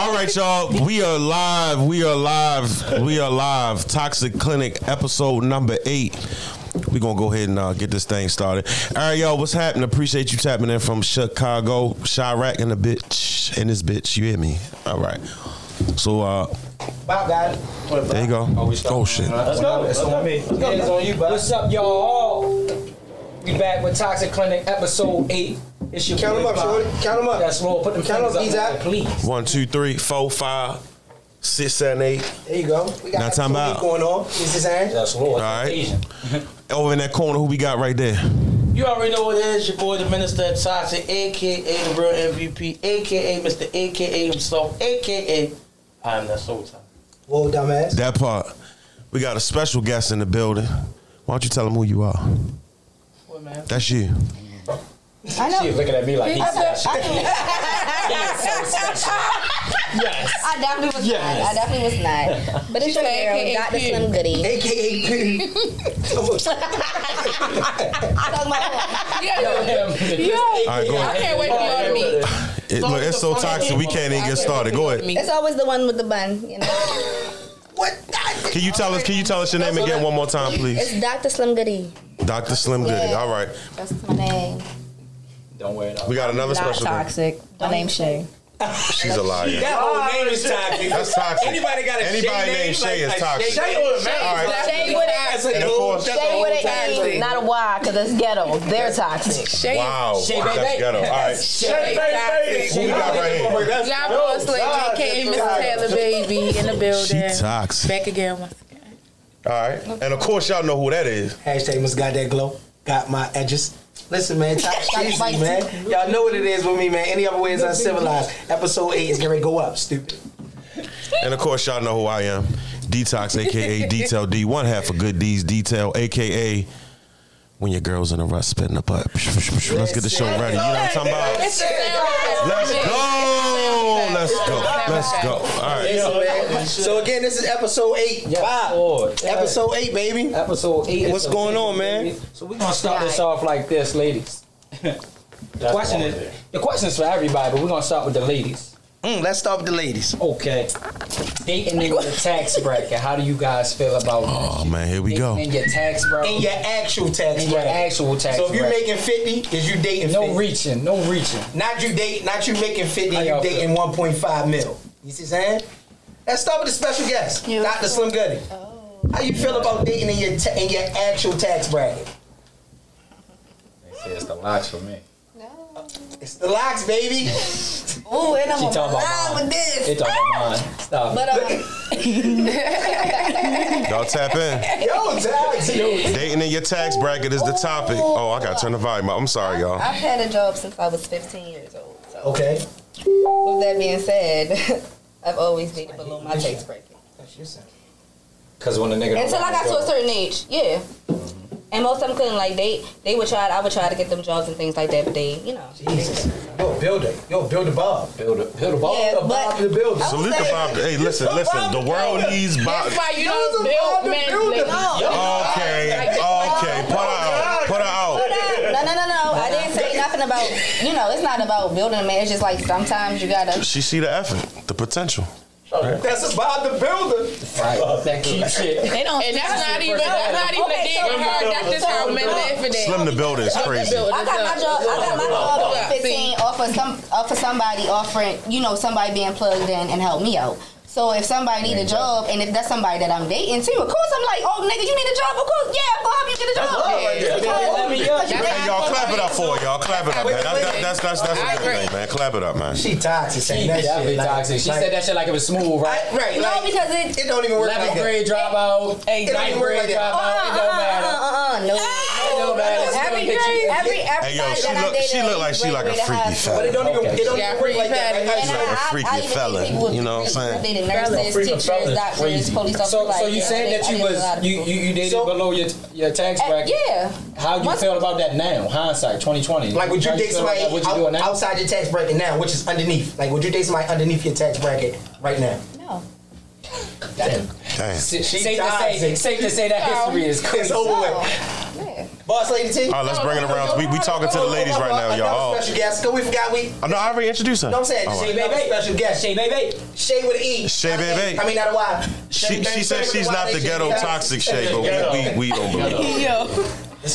All right, y'all. We are live. Toxic Clinic, episode number 8. We're going to go ahead and get this thing started. All right, y'all. What's happening? Appreciate you tapping in from Chicago. Chirac and the bitch. And this bitch. You hear me? All right. So, Bob got it. There you go. Oh, shit. Let's go. It's on me. It's on you, Bob. What's up, y'all? We back with Toxic Clinic, episode 8. It's your count them up, shorty. Count them up. That's Lord. Put them count fingers up, up, please. 1, 2, 3, 4, 5, 6, 7, 8. There you go. We got time about going on. This is saying. That's Lord. All right. Over in that corner, who we got right there? You already know what it is. Your boy, the Minister of Toxic, a.k.a. the real MVP, a.k.a. Mr. a.k.a. himself, a.k.a. I'm the soul time. Whoa, dumbass. That part. We got a special guest in the building. Why don't you tell him who you are? What, man? That's you. I know. She's looking at me like he's special. Yes. I definitely was not. But it's your girl, Dr. Slim Goody. A.K.A. P. I can't wait for y'all to meet. Look, it's so toxic, we can't even get started. Go ahead. It's always the one with the bun, you know. What? Can you tell us your name again one more time, please? It's Dr. Slim Goody. Dr. Slim Goody. All right. That's my name. Don't worry. We got another special guest. Toxic. My name's Shay. She's a liar. That whole name is toxic. That's toxic. Anybody named Shay is toxic. Shay All right. Shay with an E, not a Y, because it's ghetto. They're toxic. Wow. Shay That's baby. ghetto. All right. Shay baby. Who we got right here? Y'all boss like a.k.a. Mr. Taylor Baby in the building. She toxic. Back again once again. All right. And of course, y'all know who that is. Hashtag must got that glow. Got my edges. Listen, man, top cheesy, man. Y'all know what it is with me, man. Any other way is uncivilized. Episode 8 is gonna go up, stupid. And of course, y'all know who I am. Detox, a.k.a. Detail D. One half of Good D's Detail, a.k.a. when your girl's in a rut spitting the butt. Let's get the show ready. You know what I'm talking about? Let's go. All right. So again, this is episode 8. Wow. Episode 8, baby. Episode 8. What's going on, man? So we're gonna start this off like this, ladies. The question is for everybody, but we're gonna start with the ladies. Let's start with the ladies. Okay. Dating in the tax bracket. How do you guys feel about that? Oh man, here we go. In your tax bracket. In your actual tax In your actual tax So if you're bracket. making 50, is you dating 50? No reaching. Not you making 50, you dating 1.5 mil. You see what I'm saying? Let's start with the special guest, Dr. Slim Goody. How you feel about dating in your actual tax bracket? They say it's the locks for me. It's the locks, baby. Ooh, and I'm talking about with this. They talking about mine. Stop. But Y'all tap in. Yo, tax. Dating in your tax bracket is the topic. Oh, I gotta turn the volume up. I'm sorry, y'all. I've had a job since I was 15 years old. So. Okay. With that being said, I've always dated below my tax bracket. Because when the nigga until I got to a certain age, yeah. And most of them couldn't, like, I would try to get them jobs and things like that, but they, you know. Jesus. Yo, build a Bob. Build a Bob. Yeah, Bob to the builder. Salute the Bob. Hey, listen. The world needs Bob. That's why you don't build men. Okay. Put her out. No. I didn't say nothing about, it's not about building a man. It's just like sometimes you gotta. She see the effort, the potential. Right. That's about the builder. Right. That keep shit. They don't. And that's not even a dig on her. That's just her mental effort. Slim the builder is crazy. I got my job at 15 off of somebody offering, somebody being plugged in and help me out. So if somebody need a job, and if that's somebody that I'm dating too, of course I'm like, oh nigga, you need a job? Of course, yeah, go help you get a job. Hey, y'all clap it up for her, y'all. Clap it up, man. That's a good thing, man. Clap it up, man. She toxic. She definitely toxic. She said that shit like it was smooth, right? Right. No, because it don't even work like 11th grade dropout, 9th grade dropout. It don't matter. No. It don't matter. Every Hey, yo, she look like she like a freaky fella. But it don't even work like that. She's like a freaky fella. You know what I'm saying? Nurses, teachers, doctors, police officers. So you saying that you dated below your tax bracket? Yeah. How you feel about that now? Hindsight, 2020. Like, would you date somebody outside your tax bracket now, which is underneath? Like, would you date somebody underneath your tax bracket right now? No. Damn. Safe to say that history is crazy. It's over with. Yeah. Boss Lady T. All right, let's bring it around. We talking to the ladies right now, y'all. Special guest. We forgot we. I already introduced her. No, I'm saying Shay Baby. Special guest. Shay Baby. Shay with an E. Shay Baby. I mean, not a Y. She said she's not the ghetto toxic Shay, but we don't believe her.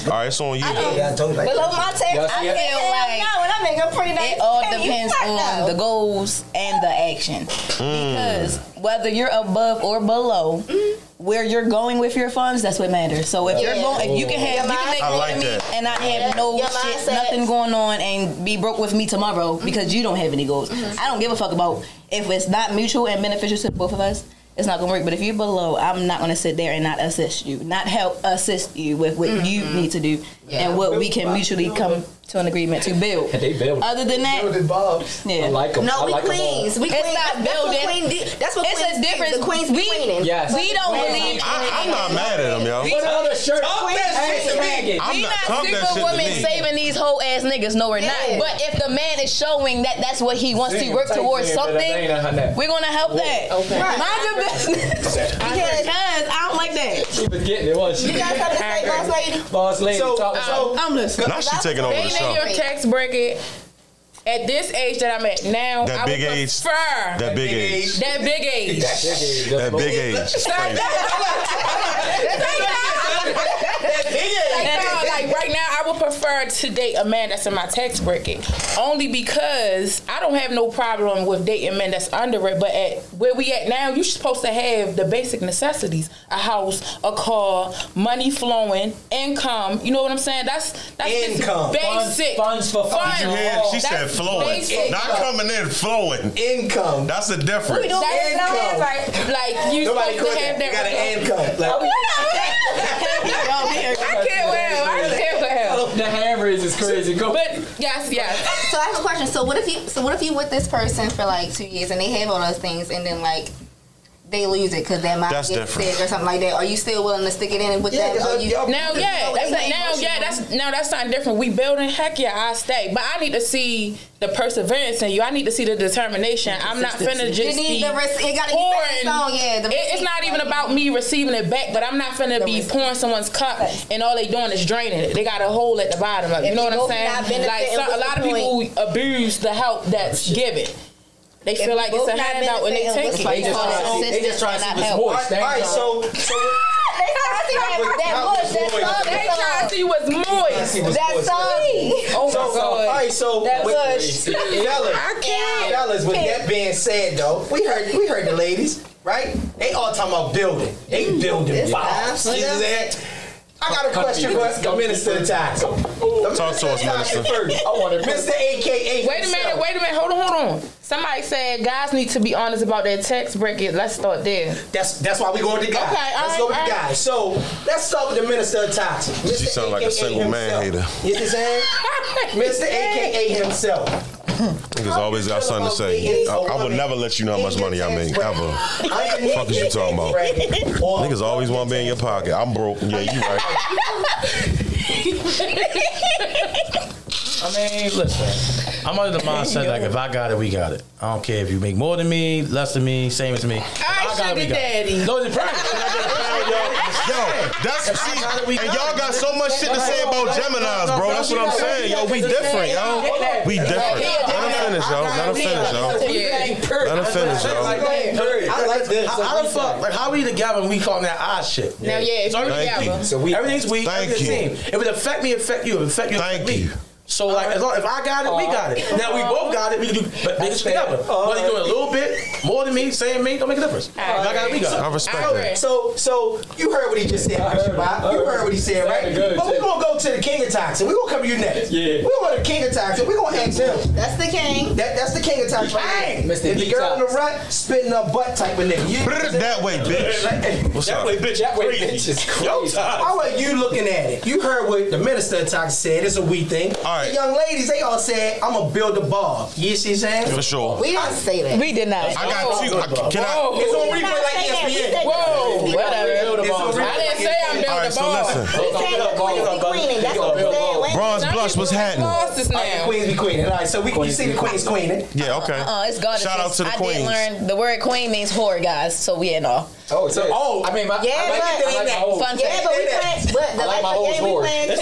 All right, it's on you. Below my tape, I feel like when I make a pretty nice, it all depends on the goals and the action. Because whether you're above or below, where you're going with your funds, that's what matters. So if you're going, if you can have, you can make more than me and not have no shit, nothing going on, and be broke with me tomorrow because you don't have any goals. I don't give a fuck about if it's not mutual and beneficial to both of us. It's not gonna work. But if you're below, I'm not gonna sit there and not assist you, not help assist you with what you need to do and what we can mutually come to an agreement to build. They build. Other than that, I like them. No, we queens. We it's not building. That's what it's queens a difference. The queens be cleaning. Yes. We don't believe. I'm not mad at them, yo. Put on a shirt. We not super women saving these whole ass niggas. No, we're not. But if the man is showing that that's what he wants to work towards something, we're gonna help that. Okay. Mind your business. Because I don't like that. She was getting it, wasn't she? You guys have to say, boss lady. Boss lady. So I'm listening. Now she's taking over the show. Your tax bracket at this age that I'm at now, That I big would age. prefer That big age. that big age. That big age. Like right now, I would prefer to date a man that's in my tax bracket, only because I don't have no problem with dating men that's under it. But at where we at now, you're supposed to have the basic necessities: a house, a car, money flowing, income. You know what I'm saying? That's income. Basic Funds for fun. Did you hear? She said flowing, basic. not coming in flowing. Income. That's a difference. We don't Income. have right. Like you supposed to have that. You got an income. Like, I can't well. The hand raise is crazy. Go. But yes. So I have a question. So what if you with this person for like 2 years and they have all those things and then like they lose it because their mom gets sick or something like that? Are you still willing to stick it in with them? That's something different. We building. Heck yeah, I stay. But I need to see the perseverance in you. I need to see the determination. I'm not finna just be pouring. It's not even about me receiving it back, but I'm not finna be pouring someone's cup and all they doing is draining it. They got a hole at the bottom. Like, you know what I'm saying? Like a lot of people abuse the help that's given. They feel like it's a handout when they take it. They just trying to see what's moist. All right, so They trying to see what's moist. That's soggy. Oh my God. All right, so fellas, with that being said, though, we heard the ladies, right? They all talking about building. They building vibes. You know that? I got a question for the Minister of Tax. Talk to us, Minister. Mr. AKA. Wait a minute. Hold on. Somebody said guys need to be honest about their tax bracket. Let's start there. That's why we going to guys. Okay, let's go with the guys. So let's start with the Minister of Tax. She sound like a single man hater. You know what I'm saying? Mr. AKA himself. Niggas always got something to say. I would never let you know how much money I make, ever. Fuck is you talking about? Niggas always want to be in your pocket. I'm broke. Yeah, you right. I mean, listen, I'm under the mindset like if I got it, we got it. I don't care if you make more than me, less than me, same as me. I got it, daddy. No, it's right. Yo, that's see, and y'all got so much shit to say about Geminis, bro. That's what I'm saying, yo. We different, yo. We different. Let him finish, yo. Let him finish, yo. I like this. How the fuck? Like, how we together and we calling that our shit? Now, yeah, so everything's we. Thank you. If it affect me, affect you. If it affect you, affect me. So like, as long if I got it, we got it. Now we both got it. We can do niggas together. Whether you doing a little bit more than me, same me, don't make a difference. If I got it, we got it. I respect that. So you heard what he just said, Shabbat. You heard what he said, right? But we're gonna go to the King of Toxic. We're gonna come to you next. Yeah. We're gonna go to the King of Toxic. We're gonna ask him. That's the king. That's the King of Toxic. Right? Is the girl on the right spitting her butt type of nigga? Put it that way, bitch. What's up? That way, bitch is crazy. How are you looking at it? You heard what the Minister of Toxic said. It's a we thing. All right. The young ladies, they all said, I'm gonna build a bar. You see what I'm saying? For sure. We didn't say that. We did not. I got two. Can I? It's on replay like ESPN. Whoa, whatever. the bars. I didn't say I'm building All right, the so bars. listen. Bronze Blush, what's happening? Queens be queening. All right, so you see the queens queening. Yeah, okay. It's goddesses. Shout out to the I queens. did learn the word queen means whore, guys. So we ain't all. Oh, so I mean, Fun we playing. This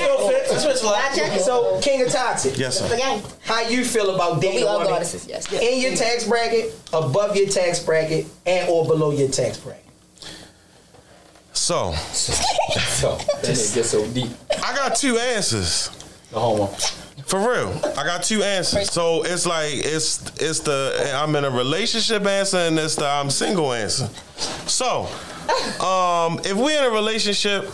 fits So, King of Toxic. Yes, sir. How you feel about dating a woman in your tax bracket, above your tax bracket, and or below your tax bracket? So that nigga gets so deep. I got two answers. The homo. For real, I got two answers. So it's like it's the I'm in a relationship answer and it's the I'm single answer. So, if we're in a relationship,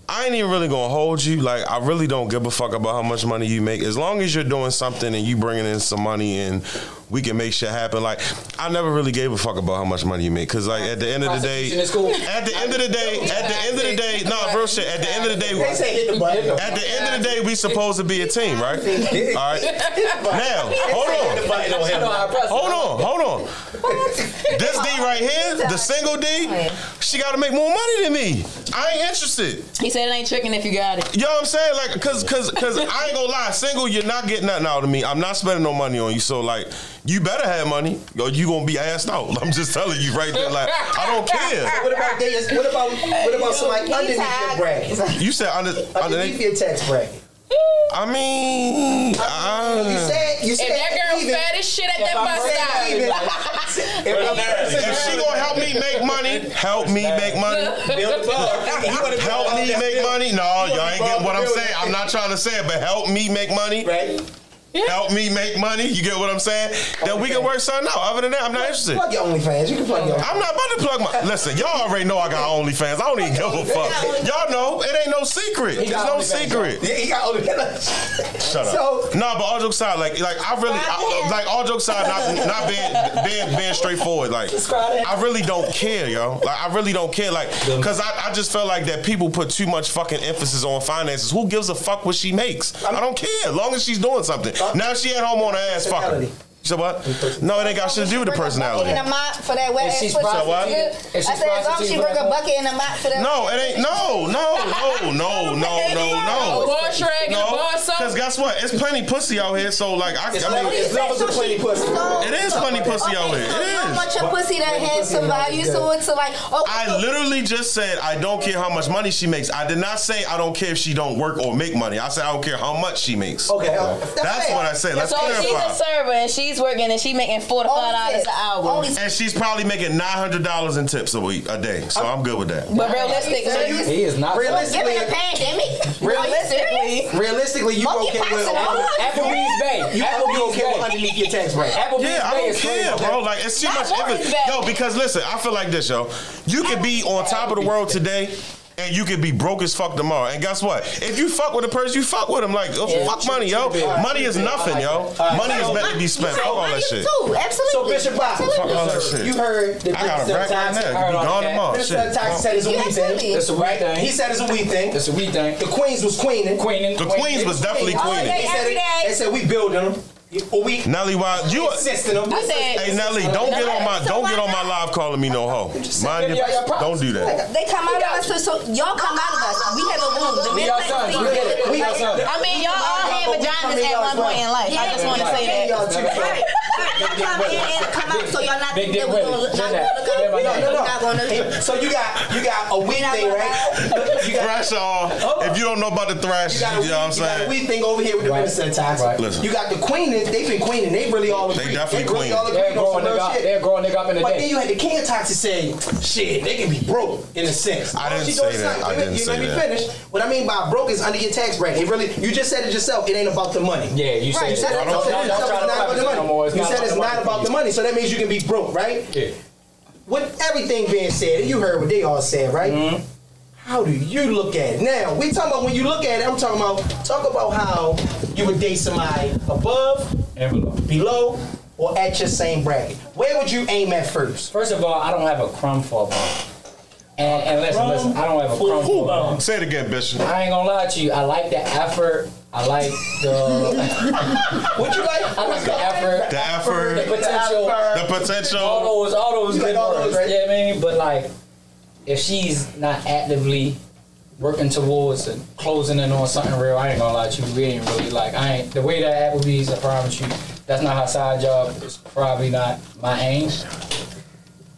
I ain't even really gonna hold you. Like, I really don't give a fuck about how much money you make. As long as you're doing something and you bringing in some money and we can make shit happen. Like, I never really gave a fuck about how much money you make. Cause like at the end of the day, real shit. At the end of the day, we supposed to be a team, right? All right. Now, hold on. This D right here, the single D, she got to make more money than me. I ain't interested. He said it ain't tricking if you got it. You know what I'm saying? Like, cause I ain't gonna lie, single, you're not getting nothing out of me. I'm not spending no money on you. So like, you better have money, or you gonna be assed out. I'm just telling you right there. Like, I don't care. What about somebody underneath your bracket? You said underneath your tax bracket. I mean, you said if that girl fat as shit at that bus stop. If she gonna help me make money, help me make money. Help me make money. No, y'all ain't getting what I'm saying. I'm not trying to say it, but help me make money. Right. Yeah. Help me make money. You get what I'm saying? Then we can work something out. Other than that, I'm not interested. Plug your OnlyFans. You can plug your OnlyFans. I'm not about to plug my... Listen, y'all already know I got OnlyFans. I don't even give a fuck. Y'all know. It ain't no secret. There's no secret. Yeah, he got OnlyFans. Shut up. Nah, but all jokes aside, like I really... all jokes aside, not being straightforward. Like, I really don't care, yo. Like, I really don't care. Like, because I just felt like that people put too much fucking emphasis on finances. Who gives a fuck what she makes? I don't care. As long as she's doing something. Now she at home on her ass fucking. You said what? No, it ain't got shit to do with the personality. In a mop for that wet ass pussy. So what? I said as long as she bring a bucket in a mop for that. No, it ain't. No. Wash rag and a bar soap. Because guess what? It's plenty pussy out here. So like, it's levels of plenty pussy. It is plenty pussy out here. It is. How much a pussy that has some value to it? To like, I literally just said I don't care how much money she makes. I did not say I don't care if she don't work or make money. I said I don't care how much she makes. Okay. That's what I said. Let's clarify. So she's a server and she's working and she making $4 to $5 an hour. And she's probably making $900 in tips a day. So I'm good with that. But realistically, he is not. Realistically, a pandemic. Realistically, you okay with Applebee's Bay? You okay with underneath your tax bracket? Yeah, I don't care, bro. Like, it's too much. Yo, because listen, I feel like this, yo. You could be on top of the world today. And you could be broke as fuck tomorrow. And guess what? If you fuck with a person, you fuck with them. Like, fuck money, yo. Money is nothing, yo. Money is meant to be spent. Fuck all that shit. Absolutely. So, Bishop Bob, fuck all that shit. You heard the I got a rack right now. You be gone tomorrow. Minister Toxic said it's a we thing. It's a we thing. He said it's a we thing. It's a we thing. The Queens was queening. The Queens was definitely queening. They said we building them. Nelly, why you? Hey Nelly, don't get on my live calling me no hoe. Mind your, don't do that. They come out of us, so y'all come out of us. We have a womb. We are sons. We get it. We are sons. I mean, y'all all had vaginas at one point in life. I just want to say that. Right. Come in and come out, so y'all not Big dick gonna women. look. So you got a we thing, right? Thrash all. If you don't know about the thrash, you know what I'm saying. You got a we thing over here with the Minister Toxic. Listen. You got the queen. They've been queening. They really all agree. They definitely queen. They're growing nigga up in the day. But then you had the King of Toxic say, shit, they can be broke in a sense. I didn't say that. I didn't say that. Let me finish. What I mean by broke is under your tax bracket. It really, you just said it yourself. It ain't about the money. Yeah, you said it's not about the money. You said it's not about the money. So that means you can be broke, right? Yeah. With everything being said, and you heard what they all said, right? Mm-hmm. How do you look at it? Now, we talking about when you look at it, I'm talking about how you would date somebody above, and below, or at your same bracket. Where would you aim at first? First of all, I don't have a crumb for a bum. And listen, I don't have a crumb for a bum. Say it again, Bishop. I ain't gonna lie to you. I like the effort. I like the... What you like? I like the effort. The effort. The potential. The potential. All those good words, right? Yeah, I mean, but like... if she's not actively working towards and closing in on something real, I ain't gonna lie to you. We ain't really like the way that Applebee's. I promise you, that's not her side job. It's probably not my aim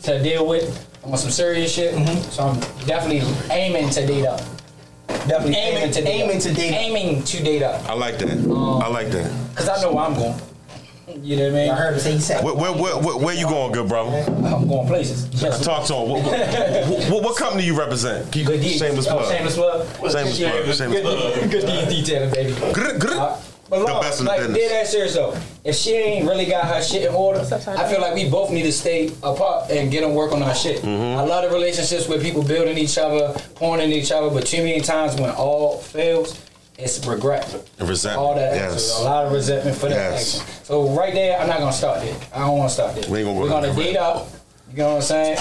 to deal with on some serious shit. So I'm definitely aiming to date up. Definitely aiming to date up. I like that. I like that. Cause I know where I'm going. You know what I mean? I heard him say he said. Where you going, good brother? I'm going places. Talk to him. What company you represent? Good deeds. Shameless plug. Shameless plug. Shameless plug. Good deeds detailing, baby. But the best in the business. Dead ass serious though. If she ain't really got her shit in order, I feel like we both need to stay apart and get and work on our shit. I love the relationships where people building each other, pouring in each other, but too many times when all fails, it's regret. Resentment. All that yes. action. A lot of resentment for that yes. action. So right there, I'm not gonna start there. I don't wanna start there. We're gonna date up. You know what I'm saying?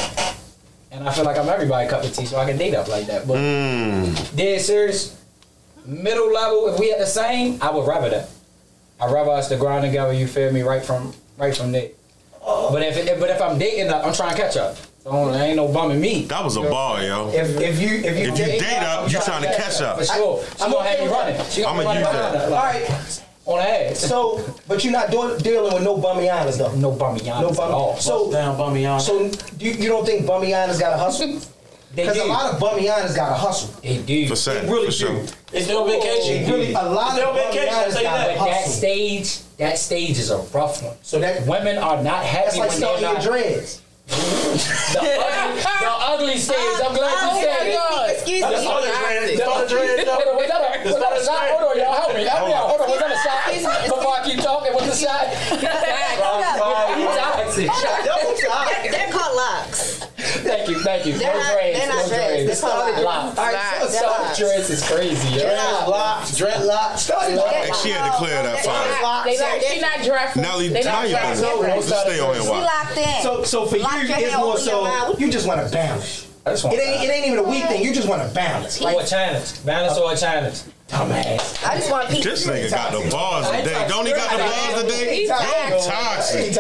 And I feel like I'm everybody's cup of tea, so I can date up like that. But dead serious, middle level, if we at the same, I would rather that. I'd rather us to grind together, you feel me, right from there. But if I'm dating up, I'm trying to catch up. So there ain't no bumming me. That was a bar, yo. If you date up, you trying to catch up. For sure. I'm gonna have you running. I'm gonna use that. All right. On the ass. So, but you're not dealing with no bummy-inas though. No bummy-inas at all. So down bummy-inas. So you don't think bummy-inas got to hustle? Because a lot of bummy-inas got to hustle. They do. For sure. They really sure. do. It's no vacation. A lot of bummy-inas got to hustle. That stage is a rough one. So that women are not happy that's like when they're starting not. your dreads. The ugly stage. I'm glad you said it. Excuse me. Hold on, y'all. Help me. Hold on. Was that a shot? Before I keep talking, what's the shot? They're called locks. Thank you. They're not dreads. They're called locks. Soft dreads is crazy. Dreadlocks. And she had to clear that fire. She's not dressed. Nelly, mind your business. Just stay on here. She locked in. So for you, it's more so you just want to balance. It ain't even a weak thing. You just want to balance. Or a challenge. Balance or a challenge. Dumbass. I just want peace. This nigga got the bars today. Don't he got the bars today? He's toxic. He's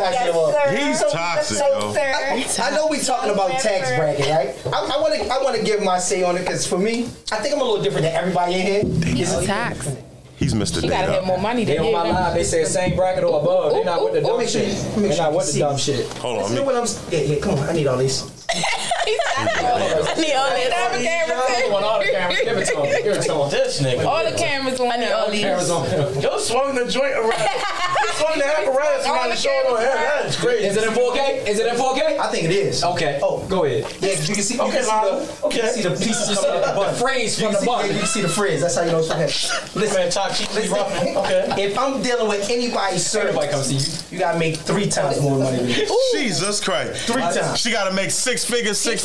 toxic, yo. I know we talking about tax bracket, right? I want to give my say on it because for me, I think I'm a little different than everybody in here. It's tax. He's Mr. You gotta have more money They than on my live. They say same bracket or above. They not with the dumb shit. They not with the dumb shit. Hold on. You know what I'm? Yeah, come on. I need all these. I need all the cameras. Give it to him. Give it to him. This nigga. All the cameras on him. All the cameras on him. Yo swung the joint around. You swung the apparatus around the shoulder on him. That's crazy. Is it in 4K? Is it in 4K? I think it is. Okay. Oh, Go ahead. yeah. You can see. Okay, You can see the pieces coming out the button. The phrase from the Yeah, button. you can see the frizz. That's how you know it's from him. Listen, talk cheap. Listen, Okay. if I'm dealing with anybody's service, Everybody come see you gotta make 3 times more money than me. Jesus Christ. 3 times. She got to make six figures. Where's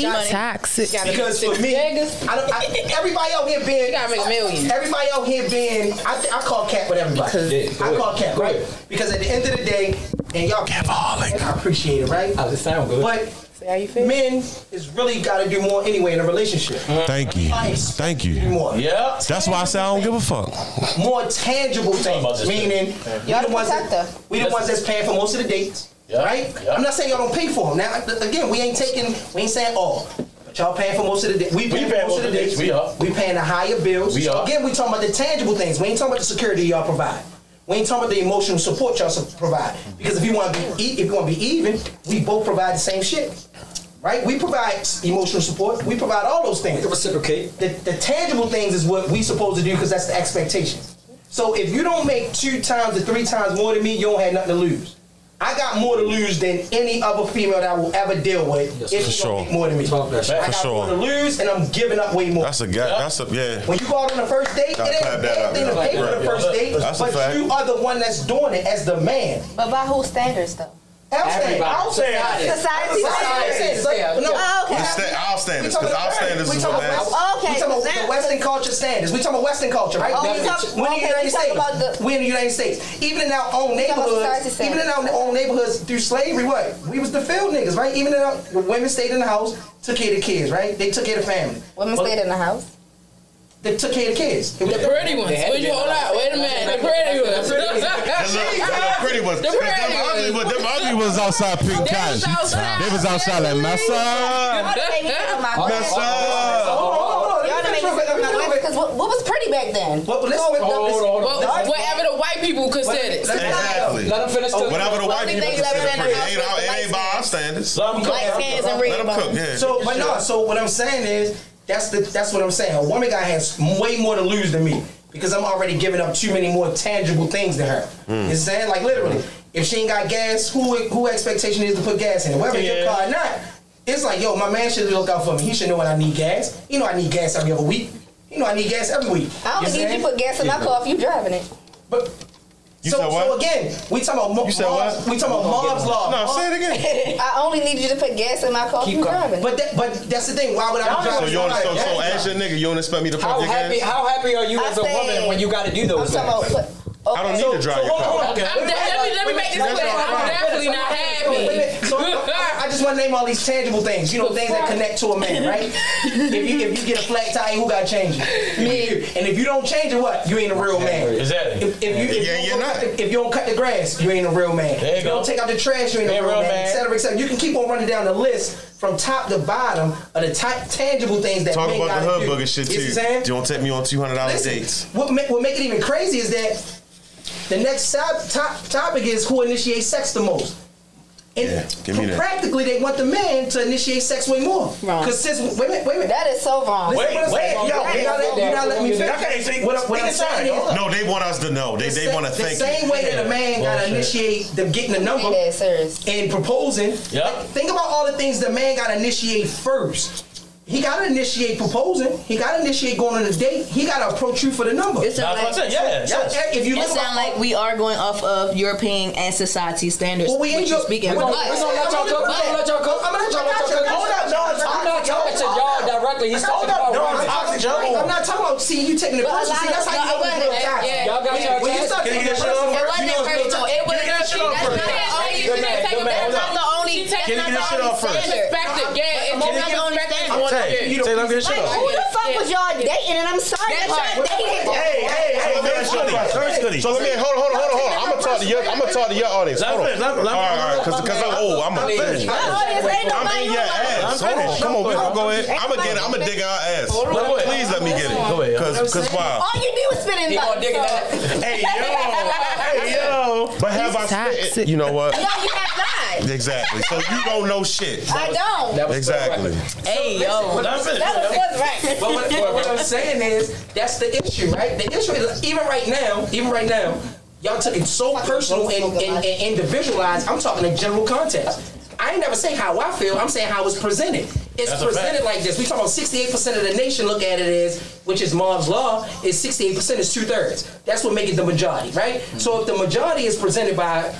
your money? Toxic. Because for me, everybody out here being, You gotta make millions. everybody out here being, I call cap with everybody. I call cap, right? Because at the end of the day, and y'all, I appreciate it, right? It sound good. But See how you feel? men is really got to do more anyway in a relationship. Thank you. Thank you. More. Yeah. That's why I say I don't give a fuck. More tangible things, meaning we the ones that's paying for most of the dates, right? I'm not saying y'all don't pay for them. Now, again, we ain't saying all. But y'all paying for most of the dates. We paying for most of the dates. We paying the higher bills. Again, we talking about the tangible things. We ain't talking about the security y'all provide. We ain't talking about the emotional support y'all provide. Because if you want to be even, we both provide the same shit. Right? We provide emotional support. We provide all those things. Reciprocate. The tangible things is what we supposed to do because that's the expectation. So if you don't make 2 times or 3 times more than me, you don't have nothing to lose. I got more to lose than any other female that I will ever deal with if you don't make more than me. I got more to lose and I'm giving up way more. That's a gap. That's a, yeah. When you go out on the first date, it ain't a bad thing to pay for the first date, but you are the one that's doing it as the man. But by whose standards though? I'll say Society standards. Our standards, because our standards is what matters. We talking about the Western culture standards. We talking about Western culture, right? We're in the United States. Even in our own neighborhoods, through slavery, what? We was the field niggas, right? Even in women stayed in the house, took care of the kids, right? They took care of the family. Women stayed in the house. that took care of the kids. The pretty ones. Wait, you hold out. Wait a minute. The pretty ones. The pretty ones. The pretty ones. Them ugly ones outside picking cotton. They was outside like, mess up. Mess up. Because what was pretty back then? Whatever the white people considered. Exactly. Let them finish cooking. Whatever the white people consider pretty. It ain't by our standards. Light skins and red. Let them cook, yeah. So what I'm saying is, that's what I'm saying. A woman guy has way more to lose than me because I'm already giving up too many more tangible things to her. You know what I'm saying? Like literally, if she ain't got gas, who expectation is to put gas in it? Whether it's your car or not, it's like, yo, my man should look out for me. He should know when I need gas. You know I need gas every other week. You know I need gas every week. I only need you put gas in my car if you driving it. But so again, we talking about mom's law. No, say it again. I only need you to put gas in my car if you driving it. But that's the thing. Why would I be driving? So as your nigga, you don't expect me to pump your gas? How happy are you as a woman when you got to do those things? I don't need to drive your car. Let me make this clear. I'm definitely not happy. So I just want to name all these tangible things. You know, things that connect to a man, right? If you get a flat tire, who got to change it? Me. And if you don't change it, what? You ain't a real man. Exactly. If you don't cut the grass, you ain't a real man. If you don't take out the trash, you ain't a real man. Etc. Etc. You can keep on running down the list from top to bottom of the tangible things that talk men about the gotta hood booger shit too. You don't take me on $200 dates. What make it even crazy is that the next topic is who initiates sex the most. And give me that. Practically, they want the man to initiate sex way more. Wrong. Because wait a minute. That is so wrong. Wait, you're not letting me finish. What I'm saying is, no, they want us to know. They want to think. The same way that a man got to initiate them getting the number and proposing. Think about all the things the man got to initiate first. He got to initiate proposing. He got to initiate going on a date. He got to approach you for the number. It sounds if you like we are going off of European and society standards. Well, we ain't speaking. We're gonna let y'all cook. I'm not talking to y'all directly. He's talking about I'm not talking about. See, you taking the person. See, that's how you know real time. Y'all got y'all. When you start taking the person, Who the fuck was y'all dating? And I'm sorry that y'all dating. Hey, so let me hold on. I'm gonna talk to your audience. Hold on. All right, because I'm in your ass. Hold on, come on, we gonna go ahead. I'm gonna dig our ass. Please let me get it. Go ahead. Because wow. All you do is spit in butt. Hey yo. But have I spit? You know what? No, you have not. Exactly. So you don't know shit. I don't. Exactly. Hey yo. That was right. But what I'm saying is, that's the issue, right? The issue is even right now, y'all took it so personal and individualized. I'm talking in general context. I ain't never saying how I feel. I'm saying how it's presented. It's presented like this. We talk about 68% of the nation look at it as, which is Mob's law, is 68% is 2/3. That's what makes it the majority, right? Mm-hmm. So if the majority is presented by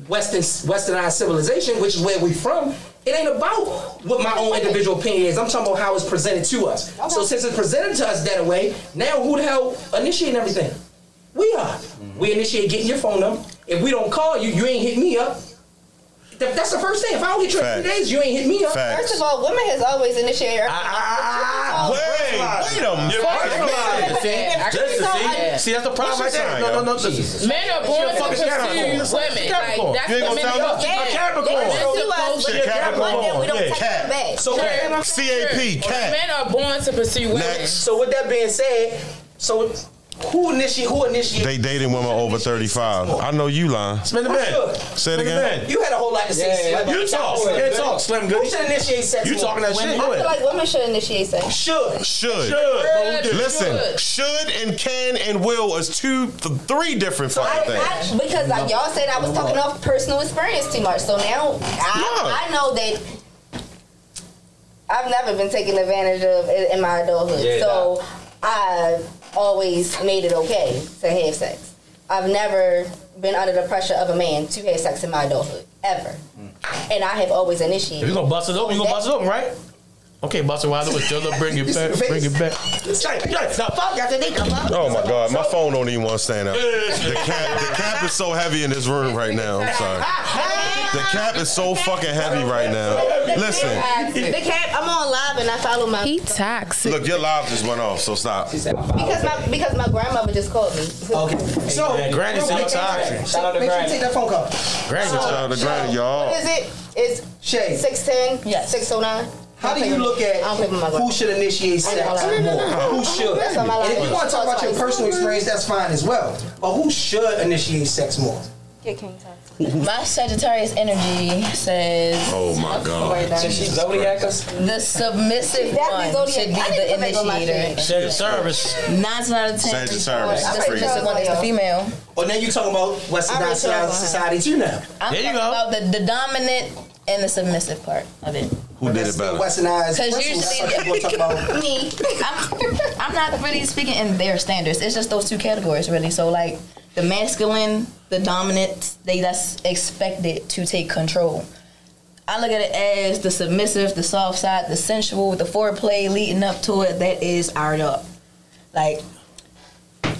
westernized civilization, which is where we from, it ain't about what my own individual opinion is. I'm talking about how it's presented to us. Okay. So since it's presented to us that way, now who the hell initiating everything? We are. Mm-hmm. We initiate getting your phone number. If we don't call you, you ain't hit me up. That's the first thing. If I don't get you in 3 days, you ain't hit me up. Facts. First of all, women has always initiated. Wait a minute. See, that's the problem right there. No. Men are born to pursue women. Like, that's you ain't gonna tell me? Capricorn. We don't take them back. So CAP, cat. Men are born to pursue women. Next. So with that being said, who initiated? They dating women over 35. I know you lying. Spin the bed. Say it again. You had a whole lot to say. You talk. Slim Goody. Who should initiate sex? You talking that shit? I feel like women should initiate sex. Should. Listen, should and can and will is 3 different fucking things. Because y'all said I was talking off personal experience too much. So now I know that I've never been taken advantage of in my adulthood. So I've always made it okay to have sex. I've never been under the pressure of a man to have sex in my adulthood, ever. And I have always initiated. If you're gonna bust it open, right? Okay, bust it wide open. Still bring it back. Oh my God, my phone don't even want to stand up. The cap is so heavy in this room right now. I'm sorry. The cap is so fucking heavy right now. Listen. The cap, I'm on live and I follow my. He toxic. Look, your live just went off, so stop. Because my grandmother just called me. Okay. So, Granny said you toxic. Shout out to make sure you Granny. take that phone call. Granny. Shout out to Granny, y'all. What is it? It's Shay. 610. Yes. 609. How do you look at who should initiate sex more? Who should? That's on my And if life. you want to talk about your personal experience, that's fine as well. But who should initiate sex more? Get King Toxic. My Sagittarius energy says Oh my God. So she's Zodiacus? the submissive one should be the initiator. Service. 9 out of 10. Sagittarius. The submissive one is the female. Or now you talking about Western society too now. I'm There you talking go. about the dominant and the submissive part of it. Who did it better? Westernized. Because principles, usually- that's what people talk about. Me. I'm not really speaking in their standards. It's just those two categories, really. So, like, the masculine, the dominant, that's expected to take control. I look at it as the submissive, the soft side, the sensual, the foreplay leading up to it, that is our up. Like,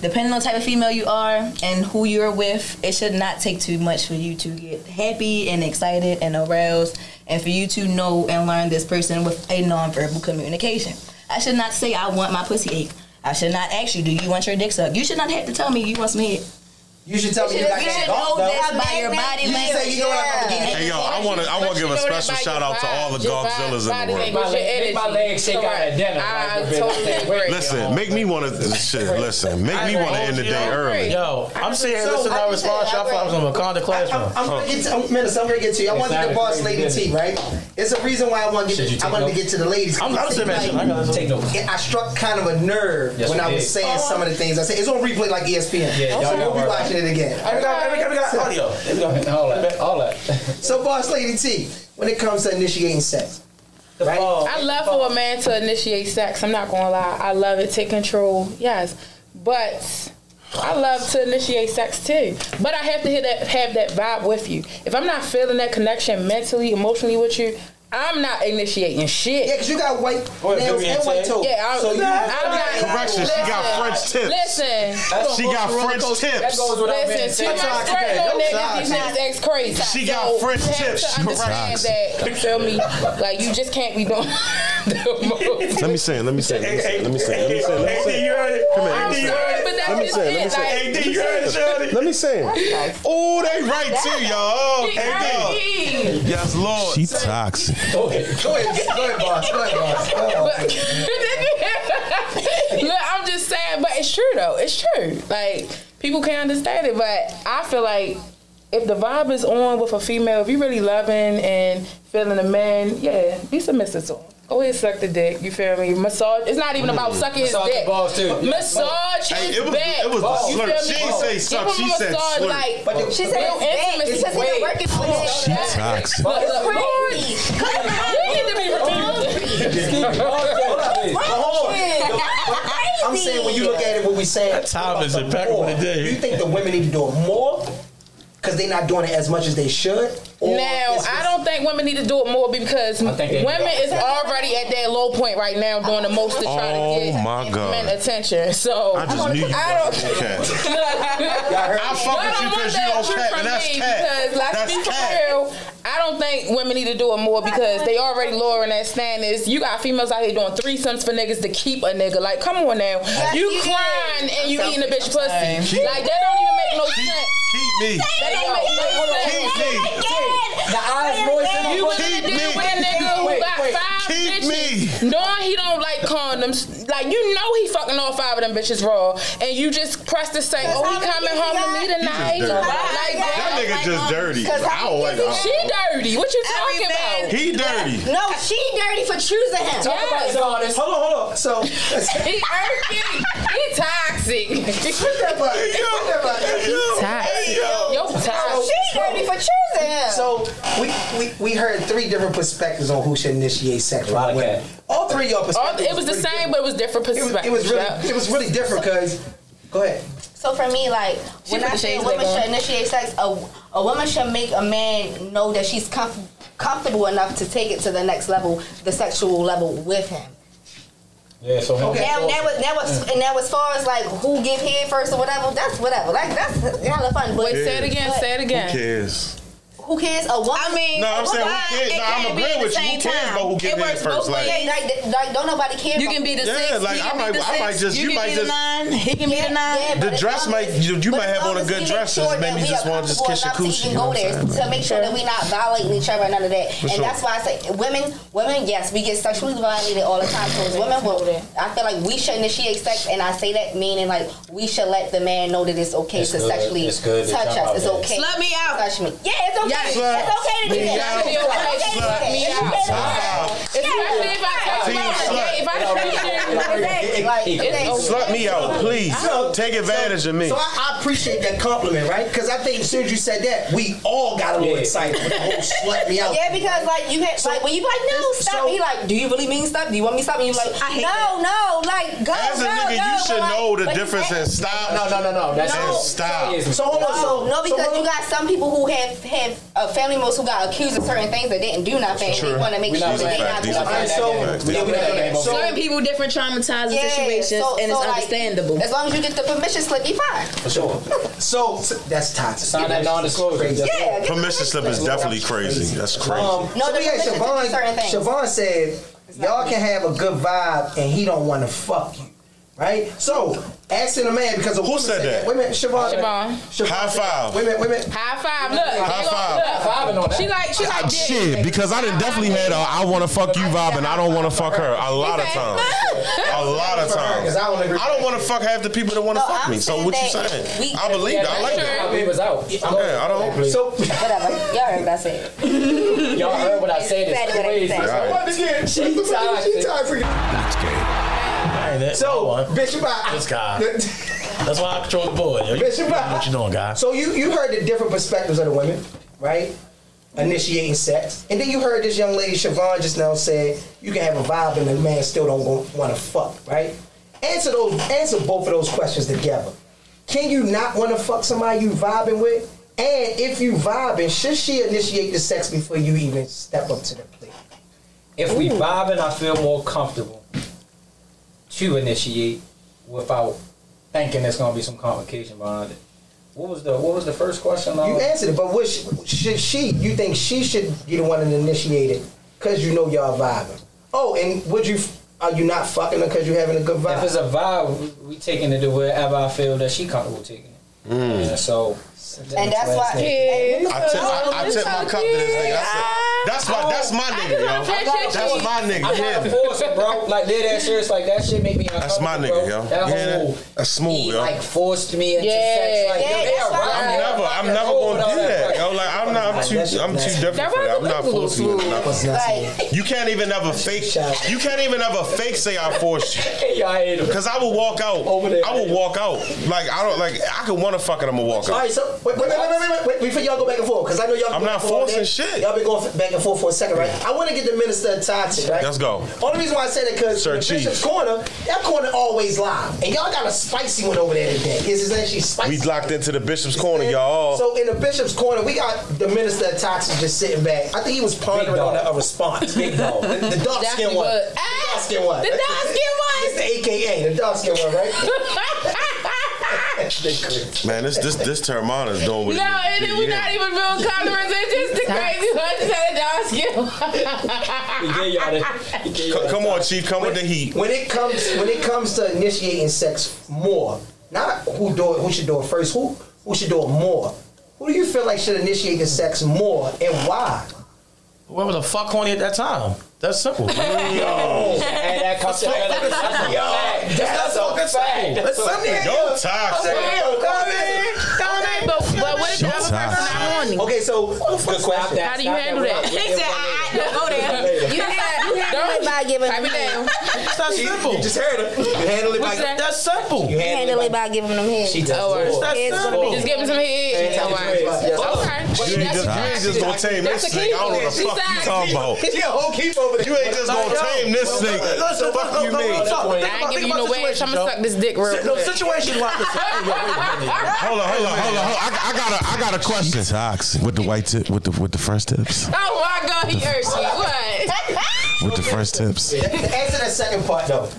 depending on the type of female you are and who you're with, it should not take too much for you to get happy and excited and aroused, and for you to know and learn this person with a nonverbal communication. I should not say I want my pussy ate. I should not ask you, do you want your dick sucked? You should not have to tell me you want some head. You should tell me you got You should that know golf, this though. by your body You language. say you know what I'm gonna Hey, yo, I want to give a special shout out to all the Golfzillas in the world. Make my legs shake out at dinner. I totally agree. Listen, make me want to Listen, make me want to end the day early. Yo, I'm sitting here listening to our response. I thought I was on a Wakanda classroom. I'm gonna get to, Minister, I'm gonna get to you. I want to get the boss lady T, right? It's a reason why I want to get. I wanted to get to the ladies. I'm sitting there. Take notes. I struck kind of a nerve when I was saying some of the things I said. It's on replay like ESPN. Yeah, so y'all you'll be got watching it again. We got audio. There we go. All that. So, boss lady T, when it comes to initiating sex, right? I love for a man to initiate sex. I'm not gonna lie. I love it. Take control. Yes, but I love to initiate sex too. But I have to have that vibe with you. If I'm not feeling that connection mentally, emotionally with you, I'm not initiating shit. Yeah, because you got white nails and white toes. Yeah, so I'm not. Correction, she got French tips. Listen. She got French tips. Listen, too much straight on niggas. These niggas acts crazy. She got French tips. You have to understand that. You feel me? Like, you just can't be doing the most. Let me say it. AD, you heard it. Come here. I'm sorry, but that's just it. Like, AD, you heard it, Shorty. Let me say it. Oh, they right too, y'all. AD. Yes, Lord. She toxic. Go ahead, boss. Look, I'm just saying, but it's true though. It's true. Like, people can't understand it, but I feel like if the vibe is on with a female, if you really loving and feeling a man, yeah, be submissive to him. Go ahead, suck the dick. You feel me? Massage. It's not even about sucking his dick. Balls too. Massage his back. It was the You slurp. feel She me? didn't say suck. Give him She a said massage, slurp. like, She said real it's intimacy because way. he's working for his She toxic. Look, crazy. you need to be I'm saying when you look at it, what we saying. That time is impeccable today. Do you think the women need to do it more because they're not doing it as much as they should? Now, I don't think women need to do it more because women is already at that low point right now doing the most to try to get men attention. So I just knew you. I don't. I fuck with you because you don't cat, and that's cat. Because let's be for real, I don't think women need to do it more because they already lowering that standards. You got females out here doing threesomes for niggas to keep a nigga. Like, come on now, you crying and you eating a bitch pussy. Like, that don't even make no sense. Keep me. That don't make no sense. Keep me. The eyes moisten. You was in a deal with a nigga who got 5 bitches, knowing he don't like condoms. Like, you know he fucking all 5 of them bitches raw, and you just press to say, "Oh, he coming home to me tonight." Like that nigga just dirty. I don't like that. She dirty. What you talking about? He dirty. No, she dirty for choosing him. Yes. Hold on. So he irky. He toxic. Yo, toxic. She dirty for choosing him. So we heard 3 different perspectives on who should initiate sex. A lot of cat. All 3 of your perspectives. It was the same, but it was different perspectives. It was really different because. Go ahead. So for me, like, when I say a woman should initiate sex, a woman should make a man know that she's comfortable enough to take it to the next level, the sexual level with him. Yeah, so Now as far as like who give head first or whatever, that's whatever. Like, that's hella fun. But Wait, say it again. Who cares? Who cares? A woman. I mean, no, I'm saying who cares. No, I'm agreeing with you. Who cares about who gets in first? Like, don't nobody care. You can be the 6. Like I might just. You might be the 9. He can be the 9. The dress might. You might have on a good dress. Maybe you just want to just kiss your coochie. To make sure that we're not violating each other, none of that. And that's why I say women. Yes, we get sexually violated all the time. So as women, I feel like we should initiate sex, and I say that meaning like we should let the man know that it's okay to sexually touch us. It's okay. Slut me out. Touch me. Yeah, it's okay. It's okay to do that. Slut me out. Especially if I slut me out, please. Take advantage of me. So I appreciate that compliment, right? Because I think as soon as you said that, we all got a little excited with the whole slut me out. Yeah, because like you had like when you like no stop. He like, do you really mean stop? Do you want me to stop? And you like, no, like go. As a nigga, you should know the difference in stop. No. That's stop. So hold on. No, because you got some people who have family members who got accused of certain things that didn't do nothing. They want to make sure they not doing nothing. Certain people different traumatizing situations, and it's understandable. As long as you get the permission slip, you fine. For sure. So that's toxic. Sign that non-disclosure. Yeah. Permission slip is definitely crazy. That's crazy. So we had Siobhan said, y'all can have a good vibe and he don't want to fuck you. Right? So, asking a man because of who said that? Wait a minute, Siobhan. High five. Wait a minute. High five. Look. High five. She like shit, because I done definitely had a I want to fuck you vibe and I don't want to fuck her a lot of times. A lot of times. I don't want to fuck half the people that want to fuck me. So what you saying? I believe it. I like it. I believe it's out. Yeah, I don't. So whatever. Y'all heard what I said. Y'all heard what I said. It's crazy. She tired for you. That's gay. So, Bishop, this guy. That's why I control the board. Bishop, what you doing, guy? So you heard the different perspectives of the women, right? Initiating sex, and then you heard this young lady Siobhan just now said you can have a vibe and the man still don't want to fuck, right? Answer both of those questions together. Can you not want to fuck somebody you vibing with? And if you vibing, should she initiate the sex before you even step up to the plate? If we vibing, I feel more comfortable to initiate without thinking there's gonna be some complication behind it. What was the first question? You answered it, but you think she should be the one to initiate it because you know y'all vibing? Oh, and are you not fucking her because you're having a good vibe? If it's a vibe, we taking it to wherever I feel that she comfortable taking it. Yeah, so. And that's why I tip my cup to this nigga. That's my nigga, yo. That's my nigga. I gotta force it, bro. Like that serious, like that shit make me uncomfortable. That's my nigga, yo. That whole that's smooth, yo. Like forced me into sex. Like I'm never gonna do that, yo. Like I'm too different for that. I'm not forcing you. You can't even ever fake. You can't even ever fake say I forced you. Because I will walk out. I will walk out. Like I could want to fuck it. I'm gonna walk out. All right, so wait, before y'all go back and forth, because I know y'all. I'm not forcing shit. Y'all been going back and forth for a second, right? I want to get the minister toxic, right? Let's go. Only reason why I say that because Bishop's Corner, that corner always live, and y'all got a spicy one over there today. It's actually spicy. We locked into the Bishop's Corner, y'all. So in the Bishop's Corner, we got the minister toxic just sitting back. I think he was pondering on a response. Big dog, the dark skin one. The dark skin one. The dark skin one. It's the AKA, the dark skin one, right? Man, this Terramana is doing what and then we're not even real conversations. The crazy one said dog. Come on, Chief, come with the heat. When it comes to initiating sex more, not who should do it first, who should do it more. Who do you feel like should initiate the sex more and why? Whoever the fuck horny at that time. That's simple. Yo, and that comes to that's fucking fact. That's something. Yo, toxic. But what if the other person not horny? Okay, so good question. How do you handle that? He said, don't go there. You handle it by giving them head. It's not simple. You just heard it. You handle it by that's simple. You handle it by giving them head. She does. Just give him some head. Okay. You ain't just gonna tame this thing. I don't know what the fuck you talking about. She a whole keep over there. You ain't just gonna tame this thing. Fuck you mean? I ain't giving you no way. I'm gonna suck this dick real quick. No, situation like this. Hold on. I got a question. Toxic with the white tip, with the first tips. Oh my God, he hurt you. What? With the first tips. To answer that second part though,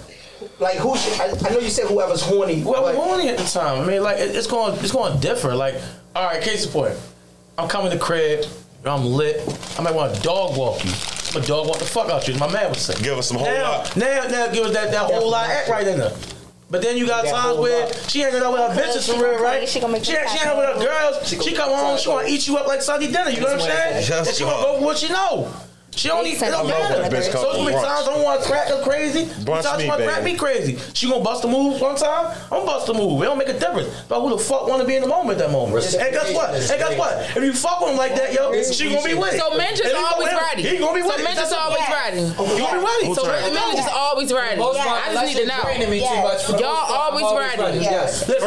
like who should? I know you said whoever's horny. Whoever's horny at the time. I mean, like it's going to differ. Like, all right, case in point, I'm coming to crib. I'm lit. I might want to dog walk you. I'm gonna dog walk the fuck out you. My man was saying. Give us some whole lot. Now give us that whole lot act right in there. But then you got times where she hanging out with her bitches for real, right? She hanging out with her girls. She come home, she wanna eat you up like Sunday dinner. You know what I'm saying? And she wanna go for what she know. She don't need. It don't matter. So many times I don't want to crack her crazy. Sometimes she want to crack me crazy. She gonna bust a move one time. I'm bust a move. It don't make a difference. But who the fuck want to be in the moment at that moment? And guess what? If you fuck with him like that, yo, she gonna be with. So men just always ready. He gonna be with. So men just always ready. You gonna be ready. So men just always ready. I just need to know. Y'all always ready. Listen,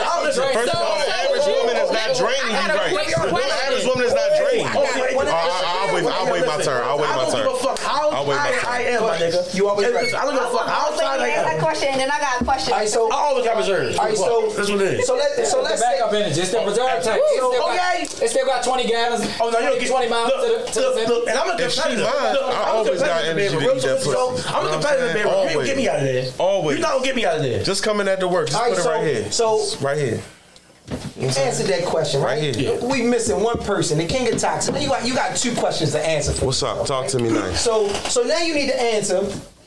first of all, the average woman is not draining you right. The average woman is not draining. I'll wait my turn. I'll wait my turn. I don't give a fuck how I am, my nigga. You always ready. I don't give a fuck how tired I am. That question, and then I got a question. All right, so I always got reserves. All right, so that's what it is. So let's back up energy. It's the reserve tank. It still got 20 gallons. Oh no, you don't get 20 miles to the look, and I'm a competitor. I always got energy to eat that pussy. I'm a competitor, baby. You ain't gonna get me out of there. Always. You not gonna get me out of there. Just coming at the work. Just put it right here. So right here. Answer that question, right? here. We missing one person, the king of toxic. Now you got 2 questions to answer. What's up? Talk to me nice. So now you need to answer.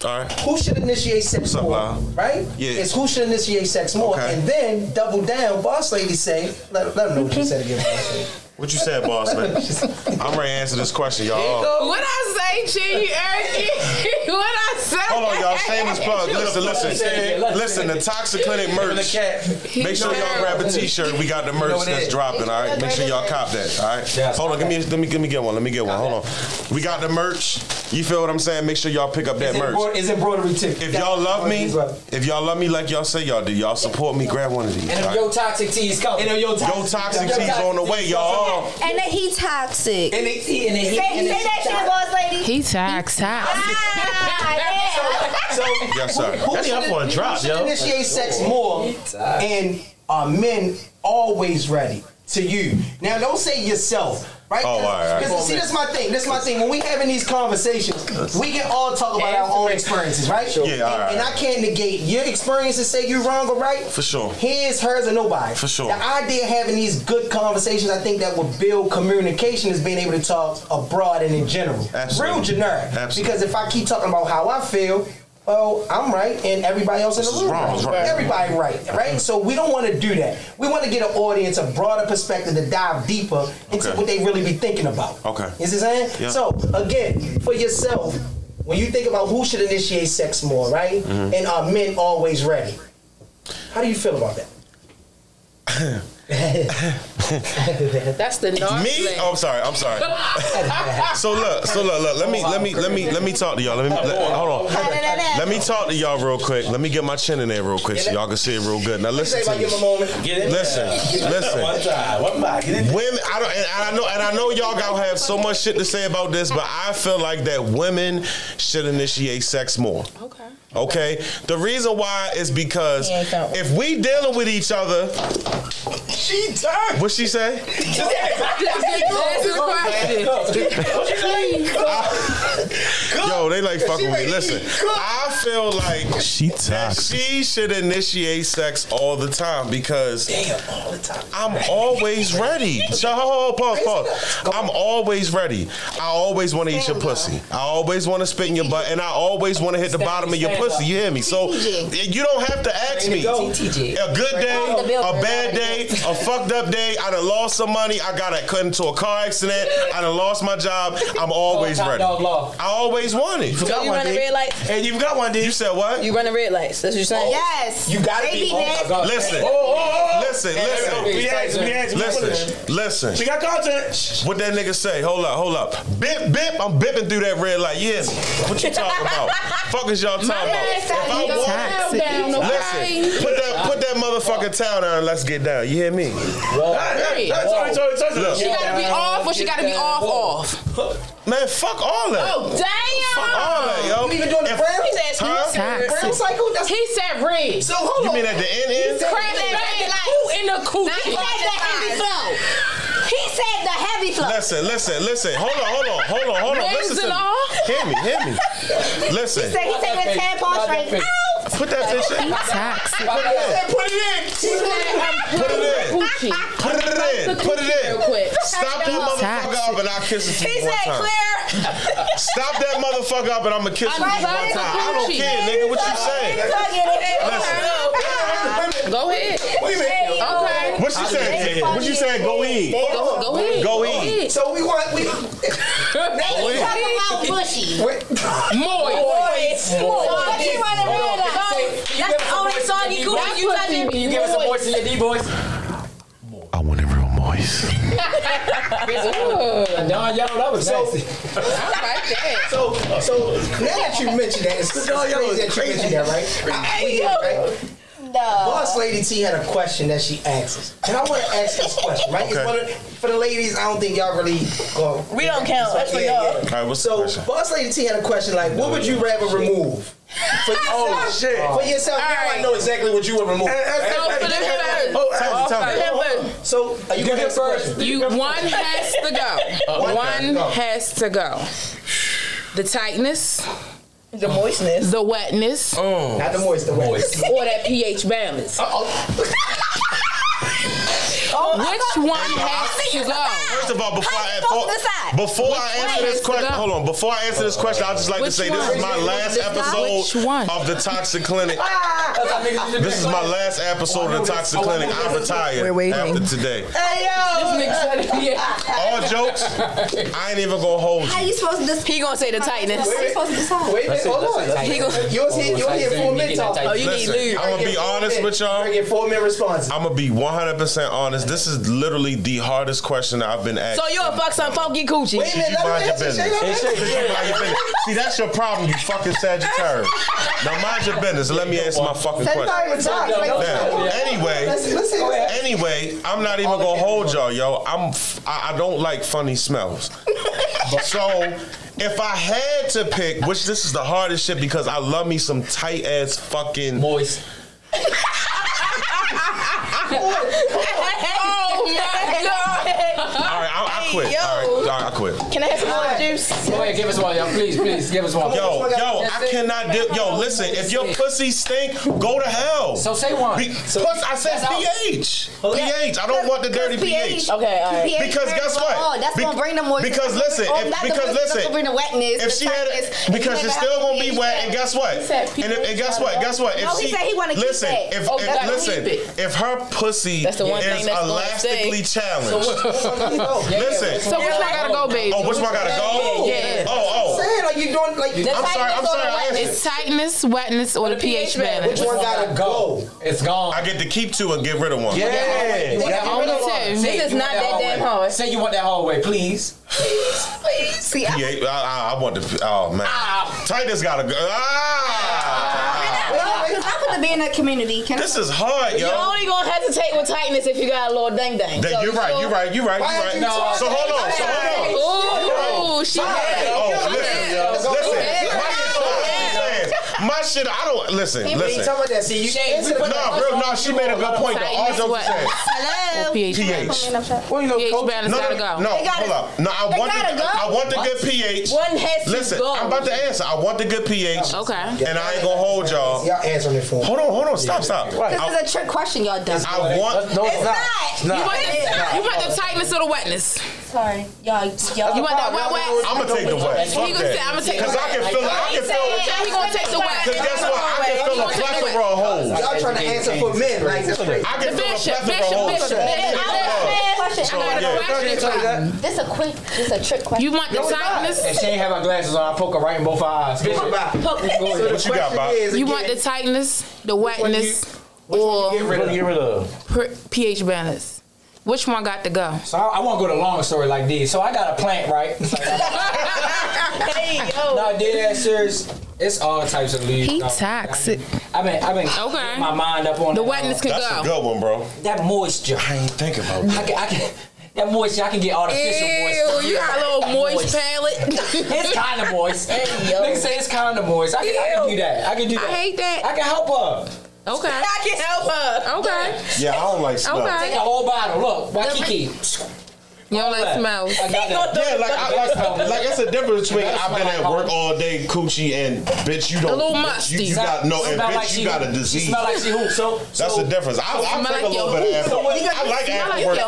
All right. Who should initiate sex more? Right? Yeah. It's who should initiate sex more, and then double down. Boss lady say, let them know what you said again. Boss lady. What you said, boss man? I'm ready to answer this question, y'all. What I say, G, Eric? What I say? Hold on, y'all. Shameless plug. Listen. The Toxic Clinic merch. Make sure y'all grab a T-shirt. We got the merch that's dropping. All right. Make sure y'all cop that. All right. Hold on. Let me get one. Hold on. We got the merch. You feel what I'm saying? Make sure y'all pick up that merch. Is embroidery too? If y'all love me like y'all say y'all do, y'all support me. Grab one of these. And Yo Toxic tees coming. Yo Toxic tees on the way, y'all. And then he toxic. And say that shit, boss lady. He toxic. So yes, sir. Who should initiate sex more? And are men always ready to you? Now, don't say yourself. Right? Oh, all right. See, this is my thing. When we having these conversations, we can all talk about our own experiences, right? Sure. Yeah, all right. And I can't negate your experiences, say you're wrong or right. For sure. His, hers, or nobody. For sure. The idea of having these good conversations, I think that will build communication is being able to talk abroad and in general. Absolutely. Real generic. Absolutely. Because if I keep talking about how I feel, well, I'm right, and everybody else in the room right. Everybody right? So we don't want to do that. We want to get an audience, a broader perspective to dive deeper into what they really be thinking about. Okay. You see what I'm saying? Yeah. So, again, for yourself, when you think about who should initiate sex more, right? Mm-hmm. And are men always ready? How do you feel about that? That's the North me? Oh, I'm sorry. So look. Let me talk to y'all. Hold on. Let me talk to y'all real quick. Let me get my chin in there real quick so y'all can see it real good. Now listen to me. Listen. Women, I know y'all gotta have so much shit to say about this, but I feel like that women should initiate sex more. Okay. The reason why is because if we dealing with each other. She turned. What'd she say? Answer the question. Yo, they like fucking with me. Listen, I feel like she should initiate sex all the time because all the time. I'm always ready. Pause. I'm always ready. I always want to eat your pussy. I always want to spit in your butt, and I always want to hit the bottom of your pussy. You hear me? So you don't have to ask me. A good day, a bad day, a fucked up day. I done lost some money. I got into a car accident. I done lost my job. I'm always ready. I always want it. You run a red light? Hey, you got one, dude. You said what? You running red lights. That's what you're saying? Yes. You gotta be. Listen. She got content. What that nigga say? Hold up. Bip. I'm bipping through that red light. Yeah. What you talking about? Fuck is y'all talking about? If I put that motherfucking towel down and let's get down. You hear me? She gotta be off or she gotta be off. Man, fuck all that. Oh, damn. Fuck all that, yo. You even doing the brown? Brown cycle? He said red. So hold on. You mean at the end? Who in the coochie? He said the heavy flow. He said the heavy flow. Listen. Hold on. Listen to me. Hear me. Listen. He said with tampon straight out. Put that bitch in. Toxic. Put it in. Put it in. Stop that motherfucker up and I'll kiss it to you one time. Stop that motherfucker up and I'm gonna kiss it to you one time. I don't care, nigga. What you saying? Go ahead. Okay. What she saying? What you saying? Go eat. Go ahead. Go eat. So we want Now you talking about bushy. Moist. That's the only song you could you touching. Can you give us a voice in your D boys? I want it real moist. Don, y'all, that was nasty. I like that. So now that you mentioned that, it's crazy that you mentioned that, right? Boss Lady T had a question that she asks us. And I want to ask this question, right? Okay. For the ladies, I don't think y'all really go. We don't count. That's for y'all. All right, what's the question? Boss Lady T had a question like, what would you rather remove? For yourself, shit. For yourself, now I know exactly what you would remove. So, are you going to answer first? One has to go. One has to go. The tightness. The moistness. The wetness. Not the moist, the moist. Or that pH balance. Which one has to go? First of all, before I answer this question, hold on. Before I answer this question, I'd just like to say this is my last episode of the Toxic Clinic. This is my last episode of the Toxic Clinic. I retire after today. Hey yo! All jokes, I ain't even gonna hold How you. you supposed to decide? He gonna say the tightness. How you supposed to decide? Wait a minute, hold on. Yours here 4 minutes talk. Oh, you need Listen, lube. I'm gonna be honest with y'all. I get 4-minute responses. I'm gonna be 100% honest. This is literally the hardest question that I've been asked. So you'll fuck some funky coochie. Wait a minute, You mind your business. You mind your business. See, that's your problem, you fucking Sagittarius. Now mind your business and let me answer my fucking question. Now, anyway, I'm not even gonna hold y'all, yo. I don't like funny smells. So if I had to pick, which this is the hardest shit because I love me some tight ass fucking Moist. Oh my God. All right, I quit. Yo. All right, I quit. Can I have some more juice? Go ahead, give us one, y'all. Please, give us one. Yo, I cannot do. Yo, listen, if your pussy stink, go to hell. So say one. Plus, I said pH. pH. I don't want the dirty pH. Okay, all right. Because guess what? Oh, that's gonna bring the moisture. Because listen, That's gonna bring the wetness. if she had it, because it's still gonna be wet, and guess what? And guess what? If No, he said he wanna keep listen, that. if her pussy That's the one thing is that's gonna elastically stay. challenged, listen. So which one gotta go, baby? Oh, which one gotta go? Yeah. Oh. Saying like you doing like I'm sorry. I answered. It's tightness, wetness, or the pH balance. which one gotta go? It's gone. I get to keep 2 and get rid of 1. Only 2. This is not that damn hard. Say you want that hallway, please. See, pH. I want the. Oh man. Tightness gotta go. because I want to be in that community. This is hard, yo. You're only gonna hesitate with tightness if you got a little dang dang. So You're right. No, So hold on. Ooh, she had it. My shit, I don't listen. Talking about that. See, you answer the No, she made a good point. Though. All jokes aside. Hello. pH. pH. pH balance gotta go. Hold up. No, I want the good pH. One has to Listen, go. I'm about to answer. I want the good pH. Okay. And I ain't gonna hold y'all. Y'all answering it for me. Hold on. Stop. This is a trick question, y'all done. I want. No, It's not. You want the tightness or the wetness? Sorry, y'all. You want that wet? I'm gonna take the wet. He gonna say, I'm gonna take the Because wet. I can feel it. He gonna take the wet. Because guess what? I can feel a plethora of holes. Y'all trying to answer for men, like this. I can feel a plethora of holes. This a trick question. You want the tightness? And she ain't have her glasses on. I poke her right in both her eyes. What you got, Bob? You want the tightness, the wetness, or Get rid of. pH balance? Which one got to go? So I won't go to a long story like this. So I got a plant, right? Hey, yo. No, dead ass serious. It's all types of leaves. He toxic. I've been Okay. getting my mind up on The that, wetness can That's a go. good one, bro. that moisture. I ain't think about that. I can that moisture. I can get artificial moisture. You got a little moist palate. It's kind of moist. Hey, yo. Niggas say it's kind of moist. I can do that. I hate that. I can help her. Okay. I can help her. Okay. Yeah, I don't like smell. Okay. Take a whole bottle. Look, Waikiki. You don't like smells. Yeah, like it's a difference between I've been at work all day, coochie, and bitch, you don't. A little musty. You got no, and bitch, you got a disease. Smell like she hoop. So that's the difference. I take a little bit of after. I like after work.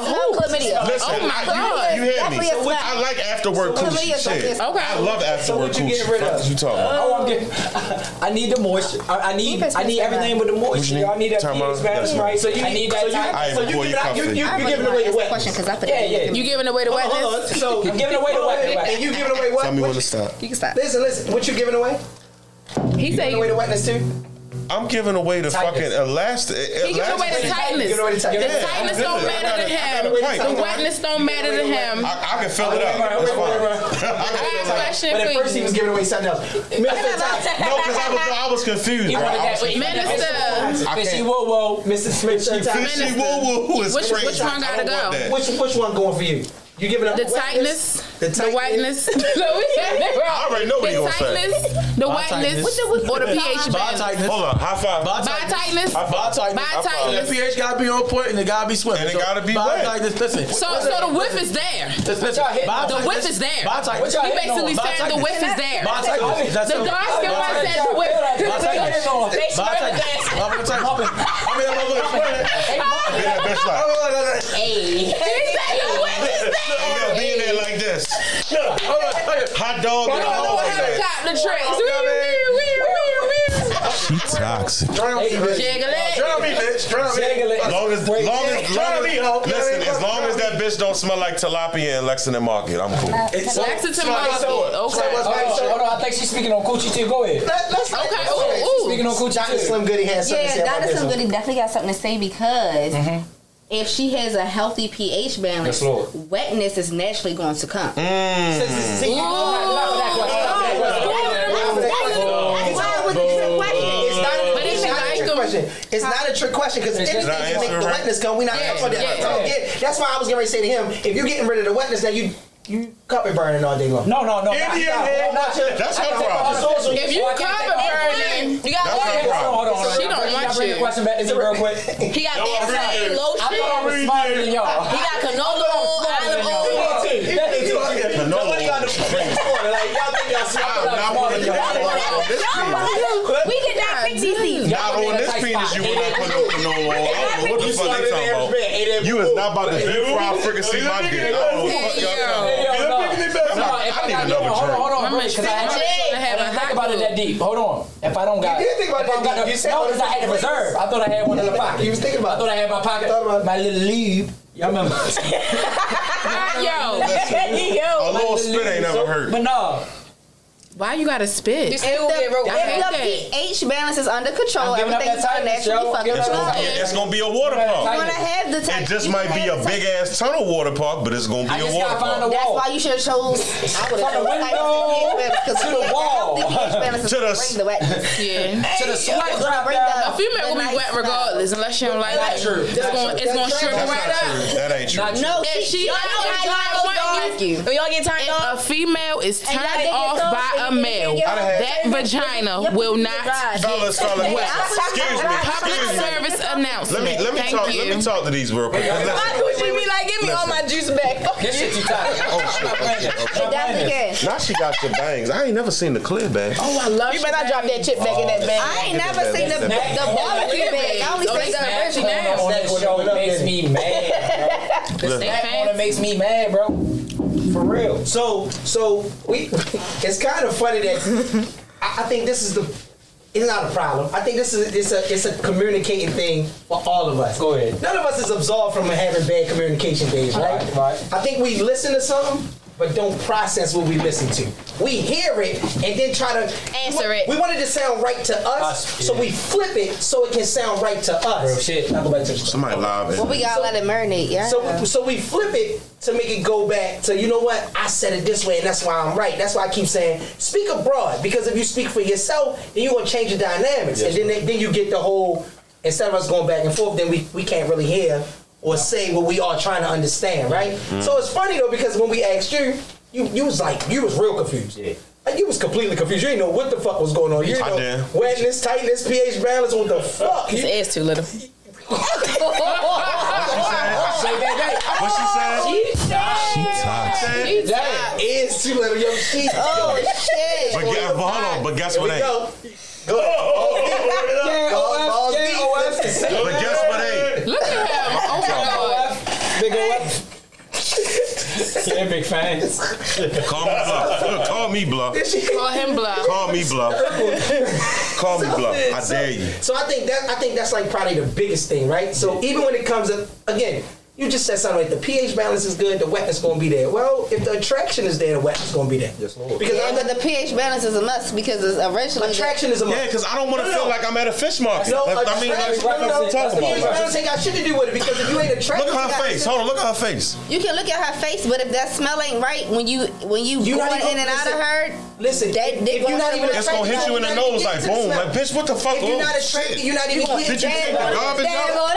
Listen, you hear me? I like after work coochie shit. Okay. I love after work coochie. What you talking about? Oh, I'm getting. I need the moisture. I need everything with the moisture. I need that pH balance right. So I need that. So you giving away the wetness. Yeah. You giving away the wetness? Hold on. So I'm giving away the wetness. And you giving away what? Tell me when to stop. You can stop. Listen. What you giving away? He said giving away the wetness too. I'm giving away the fucking elastic. He giving away the tightness. The tightness don't matter to him. The wetness don't matter to him. I can fill it up. That's fine. I got a question But for at first he you. was giving away something else. No, because I was confused. Minister. Fishy whoa whoa, Mr. Smith. Fishy woo woo is crazy. Which one gotta go? Which one going for you? You giving up The tightness, the whiteness. I already know what you're going to say. The whiteness, or the pH balance. Hold on, high five. By tightness. The pH gotta be on point and it gotta be swimming. And it gotta be wet. Listen. So the whiff is there. The whiff is there. He basically said the whiff is there. The dark skin one said the whiff. Being there like this. Hot dog. She toxic. Jiggle it. Listen, as long as that bitch don't smell like tilapia in Lexington Market, I'm cool. Lexington Market. Okay. Hold on, I think she's speaking on coochie too. Go ahead. Okay. Speaking on coochie Dr. too. Slim Goody has something to say about Dr. this Slim one. Goody definitely got something to say because if she has a healthy pH balance, wetness is naturally going to come. It's not a trick question because anything can make the wetness come. We not talking about that. That's why I was going to say to him, if you're getting rid of the wetness, now you carpet burning all day long. No. That's her problem. If you carpet burning, you got Hold on. She don't want Bring the you. question back to me real quick. He got anti lotion. I thought I was smarter than y'all. He got canola oil, olive oil. Nobody got the like y'all think y'all smart. We did not fix these things. Not on this penis you would not put no canola on. I don't know what the fuck they talking about. You is not about to deep fry fricassee my dick. I don't know what the fuck y'all talking about. I need another drink. Hold on, because I didn't think about it that deep. Hold on. If I don't got it. You did think about it that deep. You said no, because I had the reserve. I thought I had one in the pocket. You was thinking about it. I thought I had my pocket. My little lead. Y'all remember? A little spit ain't never hurt. But no. Why you gotta spit? If the pH balance is under control, everything's gonna naturally fucking flow. It's gonna be a water park. You're gonna have the It just might be a big ass tunnel water park, but it's gonna be a water park. That's why you should have chose. I would have chose to the wall. To the wetness. Yeah. To the sweat drop Bring down. A female will be wet regardless, unless she don't like That's it. true. It's gonna shrink right up. That ain't true. No, If she When y'all get turned if on, a female is turned off by a male, that vagina will not Fellas, excuse me. Public service announcement. Let me talk to these real quick. why would you be like, give me all my juice back? This shit too tight. It definitely can. Now she got your bangs. I ain't never seen the clear bag. Oh, I love You better not drop that chip back in that bag. I ain't never seen the barbecue bag. I only seen the original. That show makes me mad, bro. The snack on it makes me mad, bro. For real. So we. It's kind of funny that I think this is it's not a problem. I think this is it's a communicating thing for all of us. Go ahead. None of us is absolved from having bad communication days, right? Right. I think we listen to something, but don't process what we listen to. We hear it and then try to Answer it. We want it to sound right to us, so we flip it so it can sound right to us. Real shit. I'll go back to the Somebody live. Well, we gotta let it marinate, yeah. So we flip it to make it go back to, you know what, I said it this way and that's why I'm right. That's why I keep saying speak abroad, because if you speak for yourself, then you're gonna change the dynamics. Yes, and then you get the whole, instead of us going back and forth, then we can't really hear or say what we are trying to understand, right? So it's funny though, because when we asked you was real confused. Yeah. Like you was completely confused. You didn't know what the fuck was going on. You didn't know wetness, tightness, pH balance, what the fuck? His ass too little. What she said? She toxic. That is too little. Yo, she. Oh shit. But guess what? Ain't. Go. But guess what? Ain't. Look at him. Oh my God. Big OF. Yeah, big fans. Call me bluff. Call him bluff. Call me bluff. Call me bluff. I dare you. So I think that's like probably the biggest thing, right? So even when it comes to, again, you just said something like the pH balance is good, the wetness going to be there. Well, if the attraction is there, the wetness going to be there. Yes, Lord. Because but the pH balance is a must because it's originally attraction is a must. Yeah, because I don't want to feel like I'm at a fish market. No, I mean, like, what I'm talking about. pH balance ain't got shit to do with it because if you ain't attracted, look at her face. Hold on, look at her face. You can look at her face, but if that smell ain't right when you going in and out of her, listen, if you're not even it's gonna hit you in the nose like boom, like bitch, what the fuck? If you're not attracted, you're not even. Did you take the garbage out?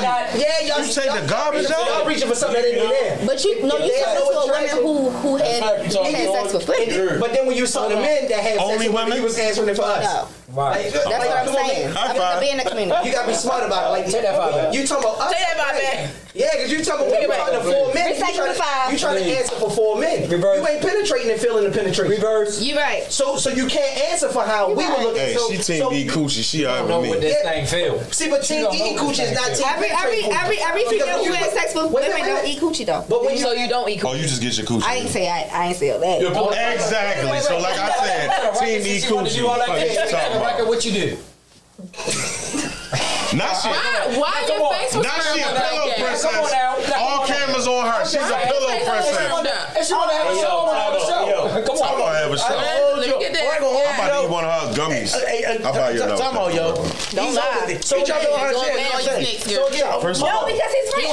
Yeah, you take the garbage out? Y'all reaching for something that ain't there. But you talking to a woman who had sex with women. But then when you saw the men that had only sex with women, he was answering it for us. No. Right. That's what I'm saying. I'm be in the community. You gotta be smart about it. Like take that vibe back. You talking about us? Take that vibe back. Yeah, because you talking about four men. You trying to answer for four men. Reverse. You ain't penetrating and feeling the penetration. Reverse. You right. So you can't answer for how we were looking. Hey, she team eat coochie. She out with me. This thing feel. See, but team eating coochie is not team penetrating. Every female who has sex with women don't eat coochie though. But when So you don't eat coochie. Oh, you just get your coochie. I ain't say that. Exactly. So like I said, team eat coochie. What you do? Not shit. Why your face was Not she a scrambled pillow like that? princess. All cameras on her. She's a pillow princess. And she wanna have a show. Come on. I'm gonna have a show. Let me get that. I'm about to eat one of her gummies. I'll buy you another. Time out, yo. Don't lie. So y'all know her shit. So again, First of all, No, because he's free. I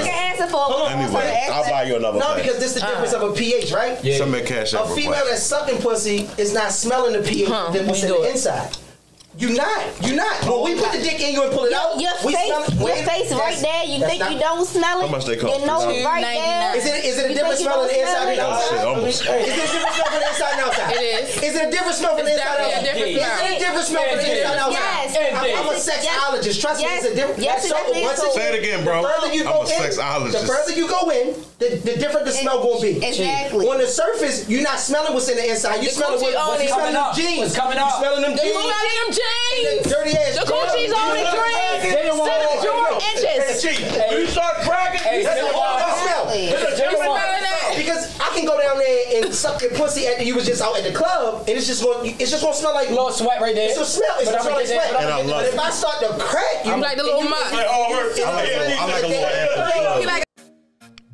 can answer for anyway, I'll buy you another. no, because this is the difference of a pH, right? Yeah. Some cash A out. female that's sucking pussy is not smelling the pH than what's in the inside. You not. When we put the dick in you and pull it out, your face right there. You think you don't smell it? How much they cost? Your nose right there. Is it a different smell on the inside and outside? Almost. Is it a different smell from the inside and outside? It is. Is it a different smell from the inside and outside? It's definitely a different Is it a different smell from the inside and outside? Yes. I'm a sexologist. Trust me, it's a different. Yes, it is. Say it again, bro. The further you go I'm a sexologist. the further you go in, the different the smell gonna be. Exactly. On the surface, you're not smelling what's in the inside. You smelling what's smelling them jeans. What's coming up? You smelling them jeans. Dirty ass. The coochie's only 3 inches. When you start cracking, That's the whole smell. Because I can go down there and suck your pussy after you was just out at the club, and it's just gonna smell like Little sweat right there. it's gonna smell. It's gonna smell like sweat. And I love But it. if I start to crack you, I'm like the little mutt. I like a little after.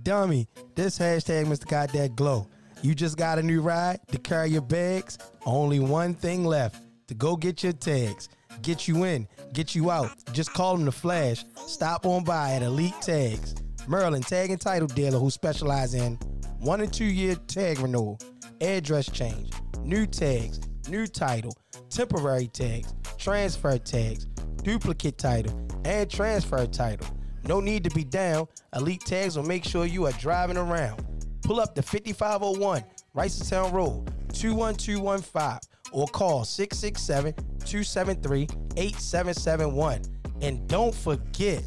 Dummy, this hashtag Mr. Got That Glow. You just got a new ride to carry your bags? Only one thing left, to go get your tags. Get you in, get you out. Just call them the Flash. Stop on by at Elite Tags. Merlin Tag and Title Dealer who specialize in 1 and 2 year tag renewal, address change, new tags, new title, temporary tags, transfer tags, duplicate title, and transfer title. No need to be down. Elite Tags will make sure you are driving around. Pull up to 5501 Ricerstown Road, 21215, or call 667-273-8771. And don't forget,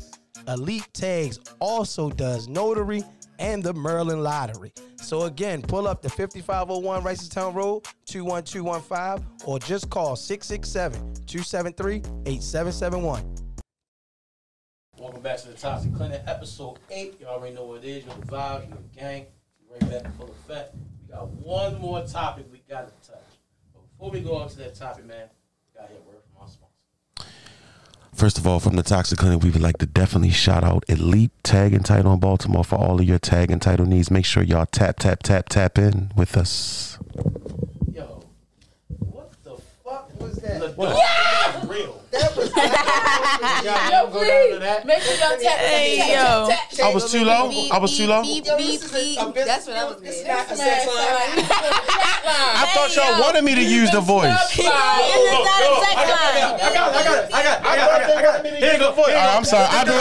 Elite Tags also does notary and the Merlin Lottery. So again, pull up to 5501 Ricerstown Road, 21215, or just call 667-273-8771. Welcome back to the Toxic Clinic, episode 8. You already know what it is. Your vibe, your gang. Right back in full effect. We got one more topic we got to touch. But before we go on to that topic, man, we got to hear a word from our sponsor. First of all, from the Toxic Clinic, we would like to definitely shout out Elite Tag and Title in Baltimore for all of your tag and title needs. Make sure y'all tap in with us. Yo, what the fuck was that? Yeah! Real. that was Yo, please. Make sure y'all tap. Hey, yo. I was too low? I was too low? That's what I was It's getting. not a sex line. I thought y'all wanted me to use the voice. This is not a sex line. I got it. Here you go. I'm sorry. I'll do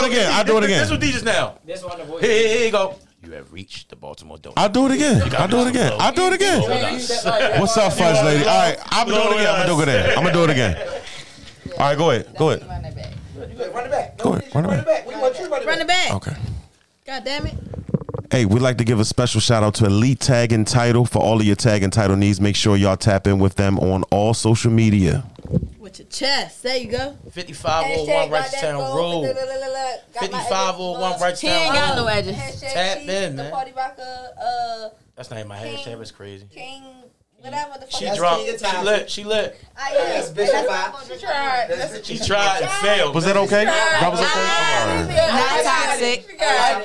it again. This what DJs now. This one the voice. Here you go. You have reached the Baltimore Donut. I'll do it again. I'll do it again. I'll do it again. What's up, Fudge Lady? All right, I'm gonna do it again. I'm gonna do it again. All right, go ahead. Go ahead. Run it back. Go ahead. Run it back. We want you to Run it back. Okay. God damn it. Hey, we'd like to give a special shout out to Elite Tag and Title for all of your tag and title needs. Make sure y'all tap in with them on all social media. With your chest. There you go. 5501 Wrightstown Road. 5501 Wrightstown Road. He ain't got no edges. Tap in, man. Party rocker, That's not in my hashtag. It's crazy. King, whatever the fuck. She drunk. She lit. That's Bishop Bob. She tried. She tried and failed. Was that okay? That was okay? Not toxic.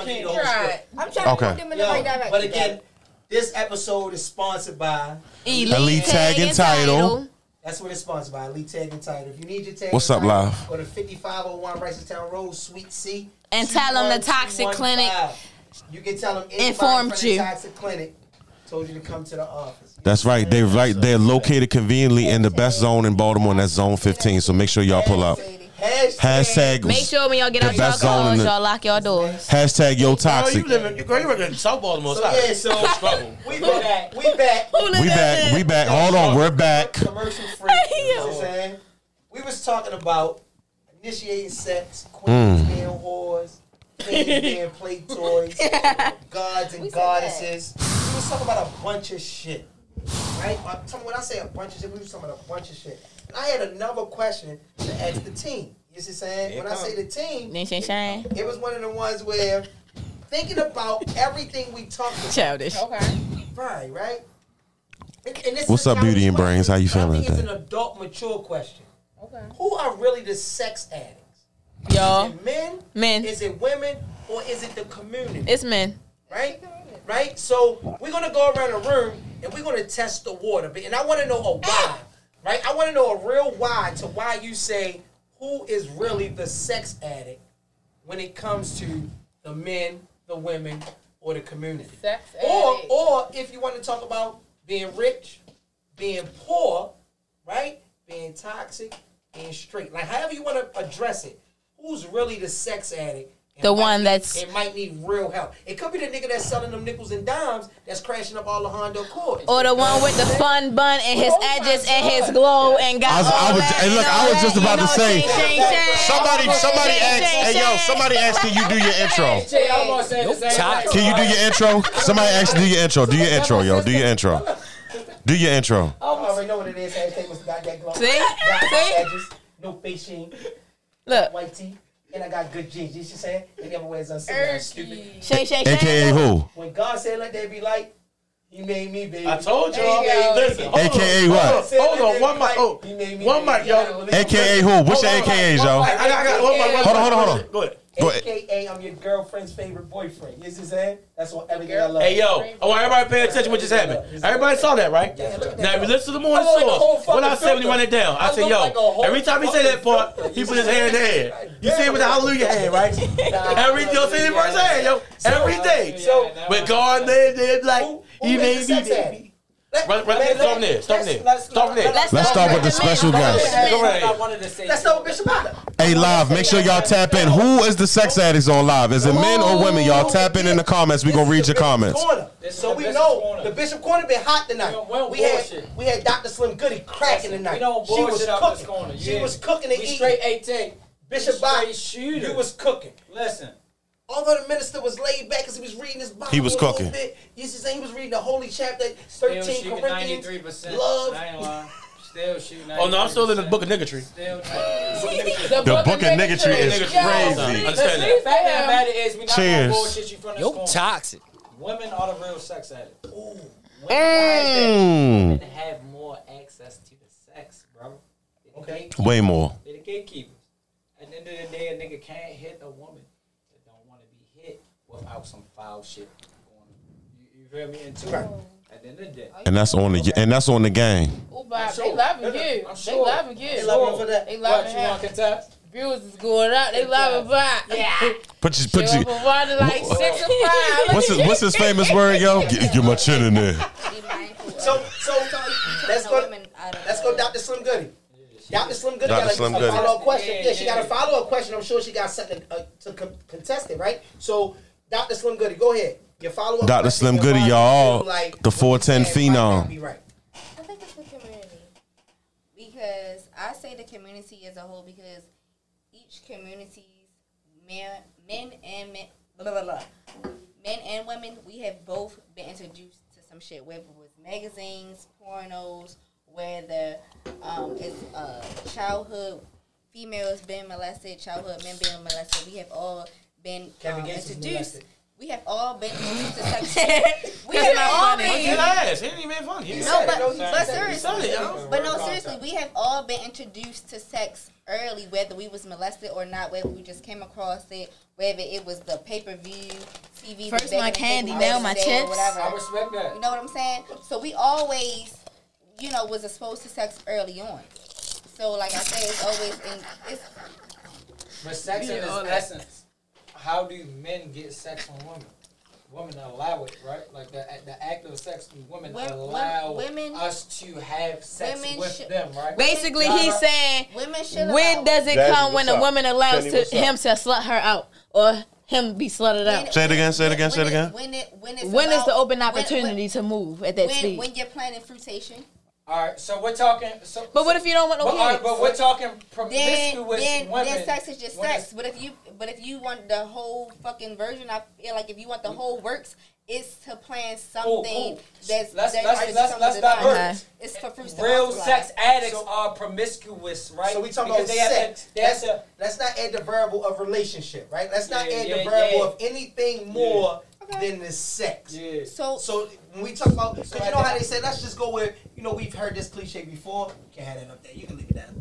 She tried. I'm trying to put them in the right direction. But again, this episode is sponsored by Elite Tag and Title. That's what it's sponsored by, Elite Tag and Title. If you need your tag, What's up, Live? Go to 5501 Wrightstown Road, Suite C. And tell them the Toxic Clinic You can tell them informed from the you. Toxic Clinic told you to come to the office. That's right. They're located conveniently in the best zone in Baltimore, and that's Zone 15. So make sure y'all pull up. Hashtag. Make sure when y'all get out your cars, y'all lock your doors. Hashtag Yo Toxic. You work in South Baltimore. So yeah, so we back. We back. Hold on, we're back. Commercial free. You know what I'm saying? We was talking about initiating sex, queens being whores, queens being play toys, gods and goddesses. We was talking about a bunch of shit. Right? When I say a bunch of shit, we was talking about a bunch of shit. And I had another question to ask the team. You see what I'm saying? When I say the team, it was one of the ones where thinking about everything we talked about. Childish. Okay. Right? And this What's is a up, Beauty and Brains? How you feeling I think today? it's an adult, mature question. Okay. Who are really the sex addicts? Y'all. Is it men? Men. Is it women? Or is it the community? It's men. Right? So we're going to go around the room and we're going to test the water. And I want to know a why. Right? I want to know a real why to why you say who is really the sex addict when it comes to the men, the women, or the community. Sex Or if you want to talk about being rich, being poor, right? Being toxic, being straight. Like, however you want to address it, who's really the sex addict? The one that's... It might need real help. It could be the nigga that's selling them nickels and dimes that's crashing up all the Honda Accords. Or the one with the fun bun and his edges and his glow and got I was just about to say. Somebody asked. Somebody asked, can you do your intro? Can you do your intro? Somebody asked, do your intro. Do your intro, yo. Do your intro. Do your intro. I already know what it is. Hashtag Mr. Goddamn Glow. See? Edges, no face sheen. Look. White tee. And I got good jeans. You see what I'm saying? They never wears uncivilized, stupid. AKA who? When God said let there be light, He made me, baby. I told y'all. Listen. AKA what? Hold on. One mic. Oh, one mic, yo. AKA who? What's your AKAs, yo? I got one mic. Hold on. Go ahead. AKA I'm your girlfriend's favorite boyfriend. You see what I'm saying? That's what everything I love. Hey, yo. I want everybody to pay attention to what just happened. Everybody saw that, right? Now, if you listen to the morning source, what I said when he run it down, I said, yo, every time he say that part, he put his hand in the air. You see it with the hallelujah hand, right? Every day, see it first hand, yo. Every day. With God, they're like, he made me, baby. Start from there. Let's start with the special guest. Let's start with Bishop Butler. Hey, Live, make sure y'all tap in. Who is the sex addicts on Live? Is it men or women? Y'all tap in the comments. We gonna read your comments. So we know the Bishop Corner been hot tonight. We had Dr. Slim Goody cracking tonight. We don't bullshit out this corner. She was cooking and eating. Straight 18. Bishop Box, you was cooking. Listen. Although the minister was laid back because he was reading his Bible. He was cooking. You see, saying he was reading the holy chapter 13 Corinthians. 93%. Love. I ain't lying. Still shooting. Oh no, I'm still in the book of niggatry. The book of niggatry is crazy. Understand that. The fact of the matter is, we not gonna bullshit you from this corner. Toxic. Women are the real sex addicts. Ooh. Women have more access to the sex, bro. Okay. Way more. They're the gatekeepers. At the end of the day, a nigga can't hit a woman that don't want to be hit without some foul shit going on. You feel me? Into it. At the end of the day. And that's on the gang. Oh, Bob, they loving you. They loving you. They loving for that. They loving you want to contest? Views is going up. They loving Bob. Yeah. Put you. Like 6 or 5. What's his famous word, yo? Get my chin in there. So let's go Dr. Slim Goody. Dr. Slim Goody got a follow-up question. Yeah, she got a follow-up question. I'm sure she got something to contest it, right? So, Dr. Slim Goody, go ahead. Your follow-up Dr. question, Slim your Goody, body y'all, feel like the what you 410 said might not phenom. be right. I think it's the community. Because I say the community as a whole because each community's men and women, we have both been introduced to some shit, whether it was magazines, pornos, whether it's childhood females being molested, childhood men being molested. We have all been introduced. We have all been introduced to sex. We have all been. He didn't even funny. But seriously, we have all been introduced to sex early, whether we was molested or not, whether we just came across it, whether it was the pay-per-view, TV. First my candy, now my chips. Whatever. I respect that. You know what I'm saying? So we always, was exposed to sex early on. So like I say, it's always But sex in its essence, how do men get sex from women? Women allow it, right? Like the act of sex, women allow us to have sex with them, right? Basically, he's saying, when does it come when a woman allows him to slut her out or him be slutted out? Say it again. When is the open opportunity to move at that speed? When you're planning fruitation. All right, so we're talking. But what if you don't want no kids? But we're talking promiscuous women. Then sex is just sex. But if you want the whole fucking version, I feel like if you want the whole works, it's to plan something that's let's divert. It's for fruits. Real sex addicts are promiscuous, right? So we talking about sex. Let's not add the variable of relationship, right? Let's not add the variable of anything more than the sex. Yeah. So when we talk about, because you know how they say, let's just go with, we've heard this cliche before. You can't have that up there. You can leave it down.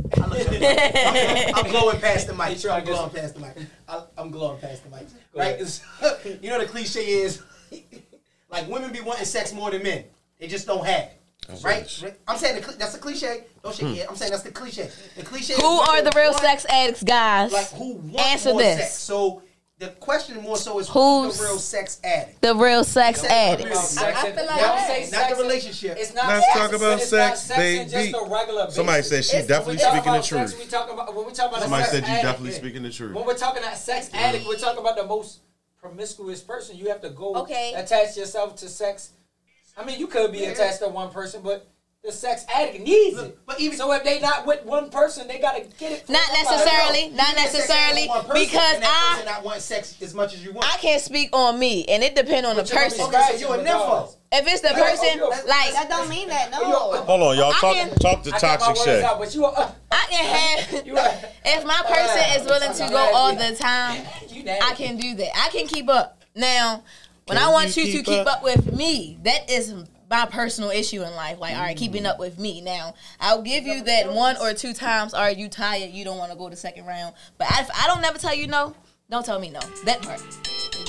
I'm glowing past the mic. I'm glowing past the mic. Right? The cliche is, like, women be wanting sex more than men. They just don't have it. Right? I'm saying that's a cliche. Don't shake your head. I'm saying that's the cliche. The cliche. Who are the real sex addicts, guys? Like, who want Answer more this. sex? So the question more so is who's the real sex addict? The real sex addict. I feel like not the relationship. It's not. Let's talk about sex, baby. baby. Just a regular Somebody said she's definitely speaking the truth. When we talk about Somebody sex said you addict, definitely speaking the truth. When we're talking about sex addict, we're talking about the most promiscuous person. You have to go attach yourself to sex. I mean, you could be attached to one person, but the sex addict needs it. But even so, if they not with one person, they gotta get it. Not necessarily, because I not want sex as much as you want. I can't speak on me, and it depends on the person. Okay, so you a nympho. If it's the person, like that don't mean that. No. Hold on, y'all. Talk to Toxic Shay. I can have. If my person is willing to go all the time, I can do that. I can keep up. Now, when I want you to keep up with me, that is my personal issue in life. Like, all right, keeping up with me. Now, I'll give you that 1 or 2 times. All right, you tired, you don't want to go to second round. But if I don't never tell you no, don't tell me no. That part.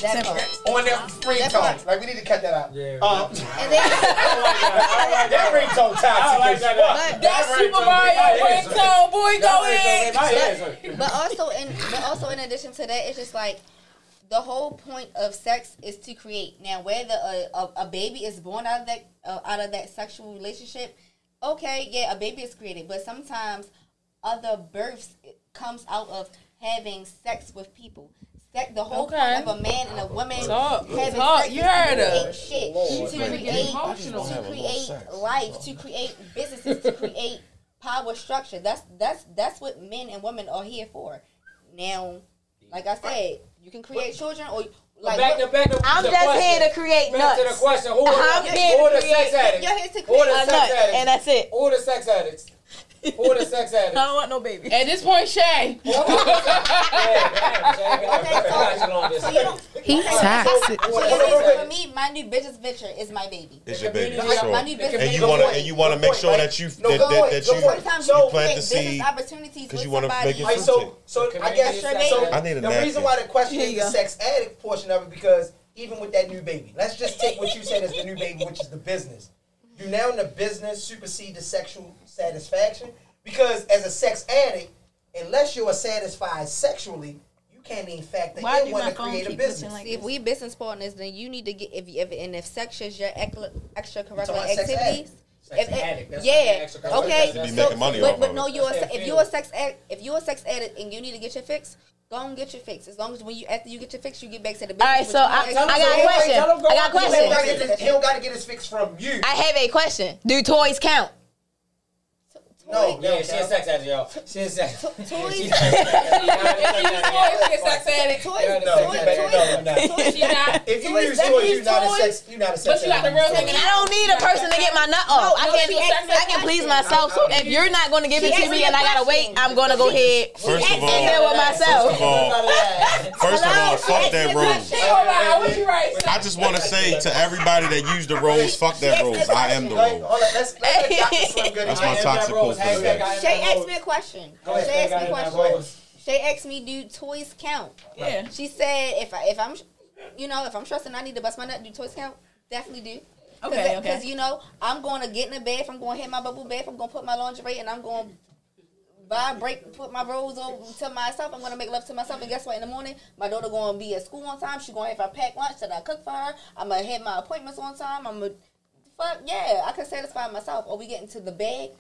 That part. On their ringtone. Like, we need to cut that out. Yeah. That ringtone toxic. That Super Mario ringtone, boy, go in. But also in addition to that, it's just like, the whole point of sex is to create. Now, whether a baby is born out of that sexual relationship, okay, yeah, a baby is created. But sometimes other births comes out of having sex with people. The whole point of a man and a woman having sex you heard her. To create life, to create businesses, to create power structure. That's what men and women are here for. Now, like I said, you can create children or like. I'm just here to create nuts. Back to the question: Who are the sex addicts? You're here to create a nut, and that's it. Who are the sex addicts? Who are the sex addicts? I don't want no baby. At this point, Shay. He's toxic. For me, my new business venture is my baby. It's your baby. My new business And you want to make sure that you plant the seed because you want to make it fruitful. So I guess I need a the reason why the question is the sex addict portion of it, because even with that new baby, let's just take what you said as the new baby, which is the business. You now in the business supersede the sexual satisfaction, because as a sex addict, unless you are satisfied sexually, you can't even factor in want to create a business. See, if we business partners, then you need to get if sex is your extracurricular activities. Okay. You be making money off of it. But no, if you're a sex addict and you need to get your fix, Go and get your fix. As long as after you get your fix, you get back to the bed. All right, so I got a question. I got a question. He don't got to get his fix from you. I have a question. Do toys count? No, yeah, she a sex addict, y'all. She a sex. Toys. She a sex addict. If you use toys, you're not a sex. You're not a sex. But you got the real thing. I don't need a person to get my nut off. I can please myself. So if you're not going to give it to me and I gotta wait, I'm gonna go ahead First of all, and deal with myself. First of all, fuck that rose. What you right? I just want to say to everybody that used the rose, fuck that rose. I am the rose. That's my toxic quote for the day. Shay asked me a question. Shay asked me, do toys count? Yeah. She said, if I'm stressing, I need to bust my nut. Do toys count? Definitely do. Okay. Because I'm going to get in the bed. I'm going to hit my bubble bath. I'm going to put my lingerie, and I'm going to put my rose over to myself. I'm going to make love to myself. And guess what? In the morning, my daughter going to be at school on time. She's going to have her packed lunch that I cook for her. I'm going to have my appointments on time. I can satisfy myself. Or we get into the bed.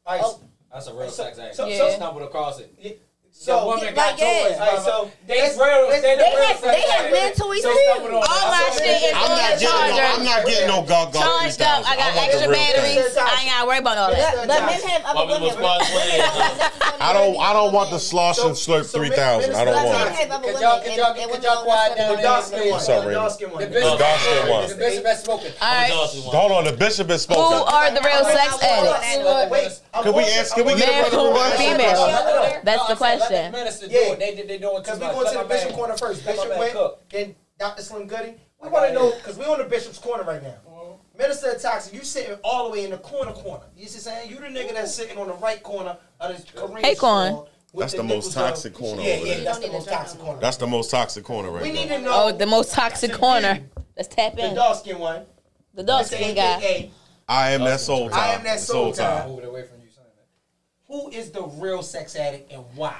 That's a real sex addict. So stumbled across it. So woman got toys. So they have men toys too. All my shit is on the charger. I'm not getting no Gaga. Charged up. I got extra batteries. I ain't gotta worry about all that. But men have other women. I don't want the slosh and slurp 3000. I don't want it. Could y'all quiet down? The dark skin one. The bishop has spoken. Hold on, the bishop has spoken. Who are the real sex addicts? Can we Man, who or female? That's the question. Minister do it. They doing too much. Because we going to the bishop corner first. Bishop went, then Dr. Slim Goody. We want to know, because we on the bishop's corner right now. Minister of Toxic, you sitting all the way in the corner. You see what I'm saying? You the nigga that's sitting on the right corner of this Korean store. That's the most toxic corner over there. That's the most toxic corner. That's the most toxic corner right We need now. to know. Oh, the most toxic corner. Let's tap in. The dark skin one. The dark skin guy. I am that soul tie. I am that soul tie. Move it away from you saying that. Who is the real sex addict and why?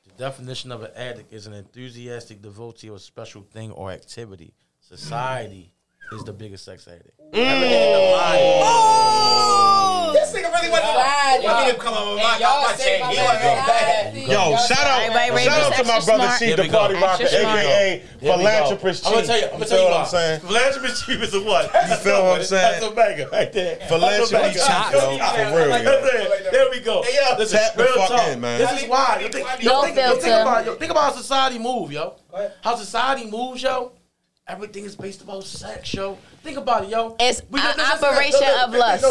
The definition of an addict is an enthusiastic devotee of a special thing or activity. Society is the biggest sex addict. Everything in the mind. This nigga really went to me to come on with my chain. Yo, shout out to my brother Chief, the party rocker, aka philanthropist chief. I'm gonna tell you what I'm saying. Philanthropist chief is a what? You feel what I'm saying? That's a mega right there. Philanthropy chief, yo, for real, yo. There we go. Hey, yo, listen, tap the real fuck talk. in, man. This is why. Think about how society move, yo. How society moves, yo. Everything is based about sex, yo. Think about it, yo. It's an operation of lust.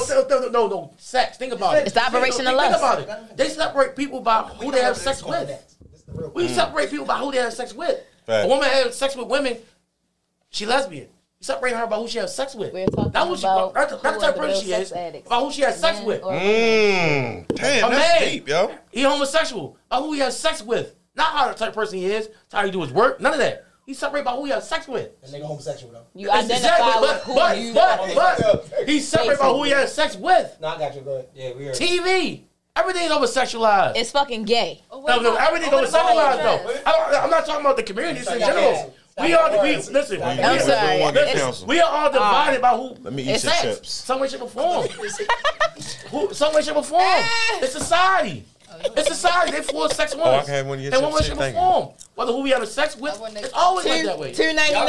No, sex. Think about it. It's the operation of lust. Think about it. They separate people by who they have sex with. We separate people by who they have sex with. A woman has sex with women, she lesbian. You separate her by who she has sex with. We're talking that's about that's the type of person she is. About who she has sex with. Damn, A that's man, deep, yo. He homosexual. By who he has sex with. Not how the type of person he is. How he do his work. None of that. He's separated by who he has sex with. That nigga homosexual though. You identify with who you but he's separated by who he has sex with. No, I got you. Go ahead. Yeah, we heard. TV. Everything's over sexualized. It's fucking gay. No, everything's over sexualized though. I'm not talking about the community. It's in general. We are all divided by who. Let me eat your chips. Some way, shape, or form. Some way, shape, or form. It's society. It's society. They force sex women. I can have one of your and one way, chips. shape, or form. Whether who we have sex with, it's always like that way. $2.99. Am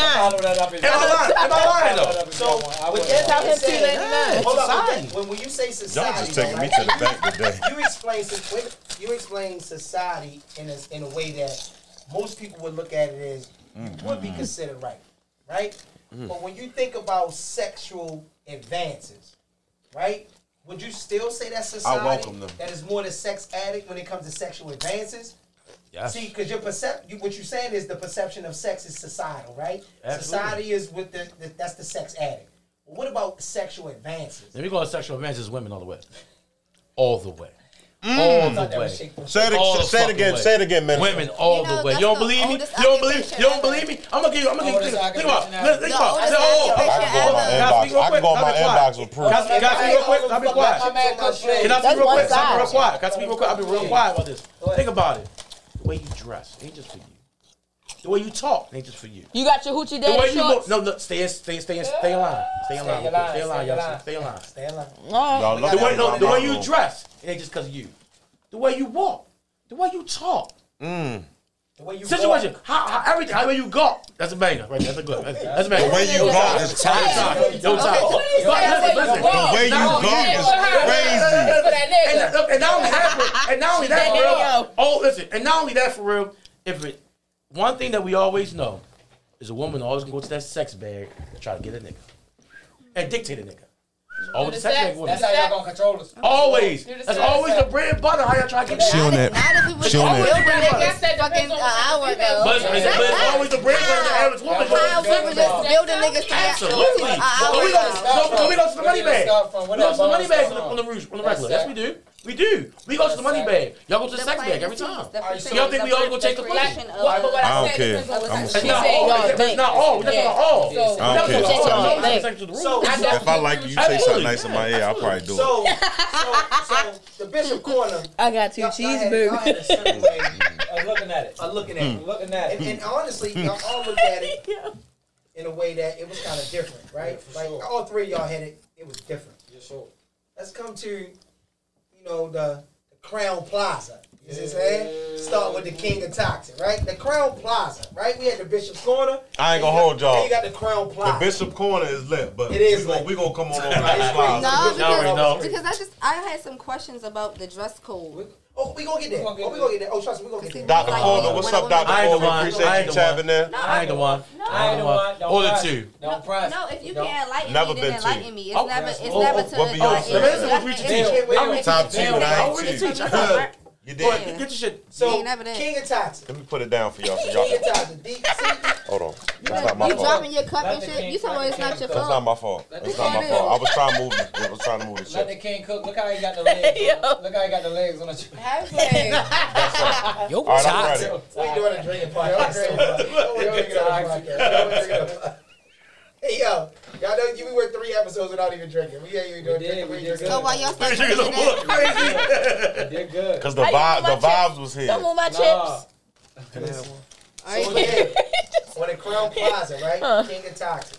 I lying though? So tell him $2.99. Hold on. When you say society, Y'all just taking me to the bank today. You explain society in a way that most people would look at it as would be considered right? But when you think about sexual advances, right? Would you still say that society I welcome them. that is more the sex addict when it comes to sexual advances? Yes. See, because what you're saying is the perception of sex is societal, right? Absolutely. Society is with that's the sex addict. Well, what about sexual advances? Let me go to sexual advances, women all the way. All the way. All the way. Say it again, man. Women all the way. You don't believe me? You don't believe me? I'm gonna give you. Think about. I can go on my inbox with proof. Can I speak real quick? I'll be quiet. Can I speak real quick? I'll be real quiet about this. Think about it. The way you dress ain't just for you. The way you talk ain't just for you. You got your hoochie daddy the way you shorts? look, no, stay in line. Stay in line. Stay in line. The way you dress, it ain't just because of you. The way you walk, the way you talk. Situation. How everything. How you go? That's a banger. Right. That's a good. That's a banger. The way you go is crazy. The way you go is crazy. And not only that, for real. Oh, listen. And not only that, for real. One thing that we always know is a woman always gonna go to that sex bag and try to get a nigga and dictate a nigga. Always the sex bag woman. That's how y'all gonna control us. Always. That's always the bread and butter. How y'all try to get She on that. She on that. Fucking hour ago. But it's always the bread and butter. The average woman. How people just building niggas to absolutely. So we go to the money bag. We go to the money bag on the regular. Yes, we do. We do. We go to the money bag. Y'all go to the sex bag every time. Y'all think we always gonna take the plate? I don't care. It's not all. That's not all. I don't care. So if I like you, say something nice in my ear, I'll probably do it. So the Bishop Corner. I got 2 cheeseburgers. Y'all had a certain way I'm looking at it. Looking at it. And honestly, y'all all looked at it in a way that it was kind of different, right? Like all three of y'all had it. It was different. Yeah, sure. Let's come to, the Crown Plaza. You see what I'm saying? Start with the King of Toxic, right? The Crown Plaza, right? We had the Bishop's Corner. I ain't gonna hold y'all. Then you got the Crown Plaza. The Bishop Corner is lit, but it is we gonna come on over because I had some questions about the dress code. Oh, we gonna get there. Oh, trust me, we gonna get there. Dr. Coleman, what's up, Dr. Coleman? Appreciate you tapping in. I ain't the one. Or the two. Don't press. No, if you can't enlighten Never me, been then two. enlighten me. It's never to. What be yours, sir? Top two, and I ain't two. You did. Get your shit. So, King of Toxic. Let me put it down for y'all so y'all King of can. Toxic. Hold on. That's not my You fault. dropping your cup and shit? You talking it's not your fault? That's not my fault. That's not my fault. I was trying to move the Let the shit. king cook. Look how he got the legs. Look how he got the legs on the chair. All right, I'm ready. We doing a drinking podcast. Hey, yo. Y'all know we went 3 episodes without even drinking. We ain't even doing drinking. So why y'all start drinking? Did good. Because the vibes was here. Don't move my chips. So again, on the Crown Plaza, right? King of Toxic.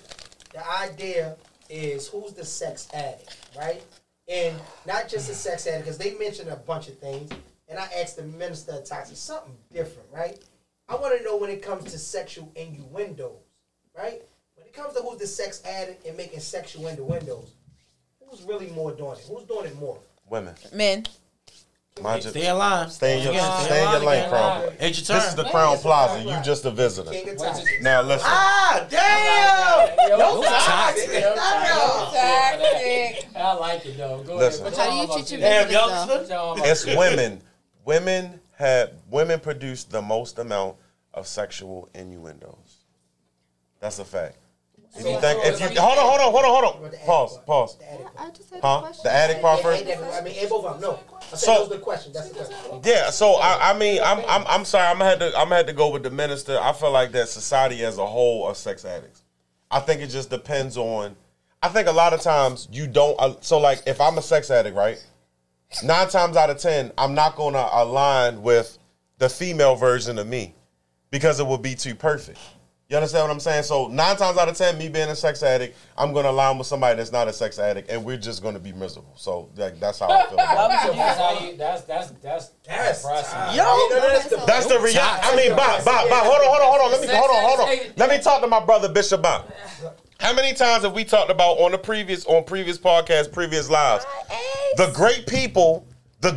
The idea is who's the sex addict, right? And not just a sex addict, because they mentioned a bunch of things. And I asked the minister of Toxic something different, right? I want to know when it comes to sexual innuendos, right? When it comes to who's the sex addict and making sexual innuendos, who's really more doing it? Who's doing it more? Women. Men. Stay in line. Stay in your lane, Crown. Ain't your turn. This is the Crown Plaza. You just a visitor. Now listen. Damn! Yo, toxic. I like it though. Go Listen. ahead. How do you treat your Damn, business youngster. It's women. Women produce the most amount of sexual innuendos. That's a fact. If you think, hold on. Pause. I just had a Huh? question. The addict part first. I mean, both of them. No. I said that was the question. That's the question. Yeah. So I'm sorry. I'm gonna have to go with the minister. I feel like that society as a whole are sex addicts. I think it just depends on. I think a lot of times you don't. So like, if I'm a sex addict, right? 9 times out of 10, I'm not gonna align with the female version of me because it would be too perfect. You understand what I'm saying? So 9 times out of 10, me being a sex addict, I'm gonna align with somebody that's not a sex addict, and we're just gonna be miserable. So that's how I feel about it. That's That's the reality. I mean, Bob, hold on. Let me talk to my brother Bishop Bob. How many times have we talked about on previous podcasts, previous lives? The great people, the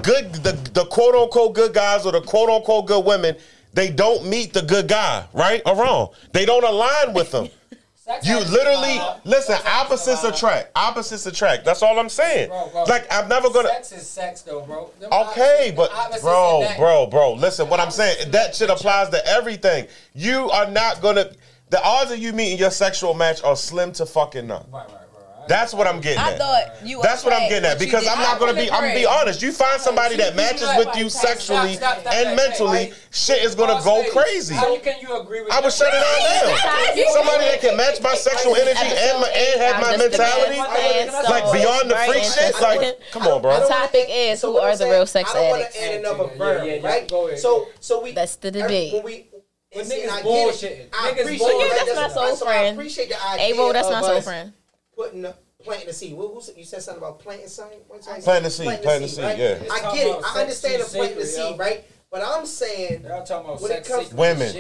quote unquote good guys or the quote unquote good women, they don't meet the good guy, right or wrong. They don't align with them. You literally listen. Opposites attract. That's all I'm saying. Bro. Like I'm never gonna. Sex is sex, though, bro. Okay, but bro. Listen, what I'm saying, that shit applies to everything. You are not gonna. The odds of you meeting your sexual match are slim to fucking none. Right. That's what I'm getting at. That's what I'm getting at because I'm gonna be honest. You find somebody that matches with you sexually and mentally, shit is gonna go crazy. How can you agree with I would shut it all down. Somebody that can match my sexual energy and have my mentality, like beyond the freak shit. Like, come on, bro. The topic is who are the real sex addicts. I don't want to add another verb, right? So we. That's the debate. When niggas bullshitting. That's my soul friend. I appreciate the idea. Avo, that's my soul friend. Planting the seed. You said something about planting something? Planting the seed, right? yeah. I get it. I understand the planting the seed, right? But I'm saying, y'all talking about when sex, it comes to women.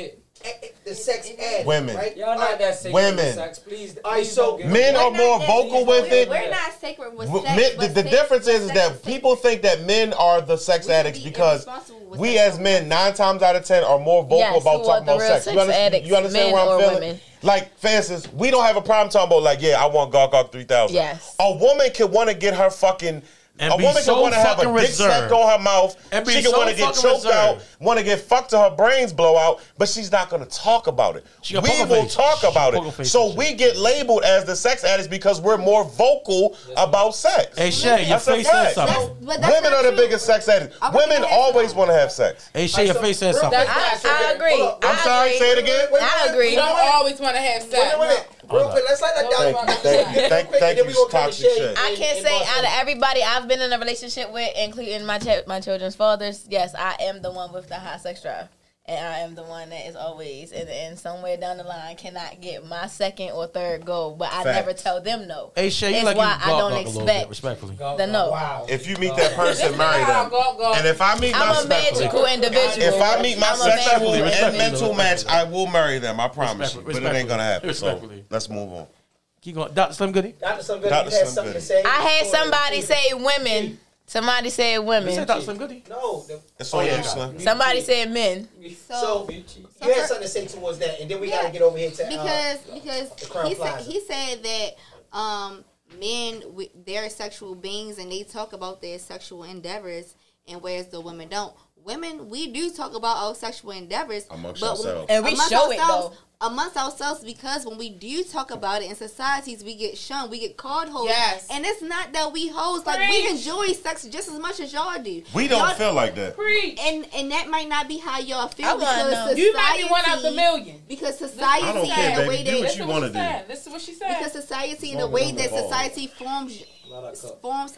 the sex addicts, Women. right? Y'all not that sacred Women. with sex, please. All right, so men are more vocal with it. We're not sacred with Men, sex. the difference is that people think that men are the sex addicts because we as men 9 times out of 10 are more vocal about talking about sex. You understand where I'm feeling? Women? Like, for instance, we don't have a problem talking about like, yeah, I want Gawk 3000. Yes. A woman can want to get her fucking. And a woman so can want to have a dick reserved. stuck on her mouth. And be She can so want to get fucking choked out, reserved. want to get fucked till her brains blow out, but she's not going to talk about it. She got We poker will face. talk She about poker it. face So and we get labeled as the sex addicts because we're more vocal about sex. Hey, Shay, your That's a face says fact. something. Women are the biggest sex addicts. Women always want to have sex. Hey, Shay, your face says something. I agree. I'm sorry, say it again. I agree. We don't always want to have sex. Wait. Real quick, let's let that down. Thank you, toxic shit. I can't say out of everybody I've been in a relationship with, including my children's fathers, yes, I am the one with the high sex drive. And I am the one that is always, and somewhere down the line, cannot get my second or third goal, but I never tell them no. Hey, Shay, you It's like why you I don't a little bit, expect respectfully. the no. Wow. If you meet that person, marry them. And if I meet I'm a magical individual. If I meet my I'm a sexual magical and mental match, I will marry them. I promise you. But it ain't gonna happen. So Respectfully. let's move on. Keep going. Dr. Slim Goody? Dr. Slim Goody, Dr. you had Slim something to Goody. say? I had somebody say women. Somebody said You women. said Dr. Slim Goody? No. It's on you, Slim. Somebody said men. So you had something to say towards that, and then we got to get over here to because he said that men they're sexual beings and they talk about their sexual endeavors, and whereas the women don't. Women, we do talk about our sexual endeavors Amongst ourselves. And we show it though. Amongst ourselves, because when we do talk about it in societies, we get shunned, we get called hoes. Yes. And it's not that we hoes. Like, we enjoy sex just as much as y'all do. We don't feel like that. And that might not be how y'all feel I wanna because know. society, You might be one out the million. because society I don't care, and the way baby. Do that what you want to do. This is what she said. because society and the way that society forms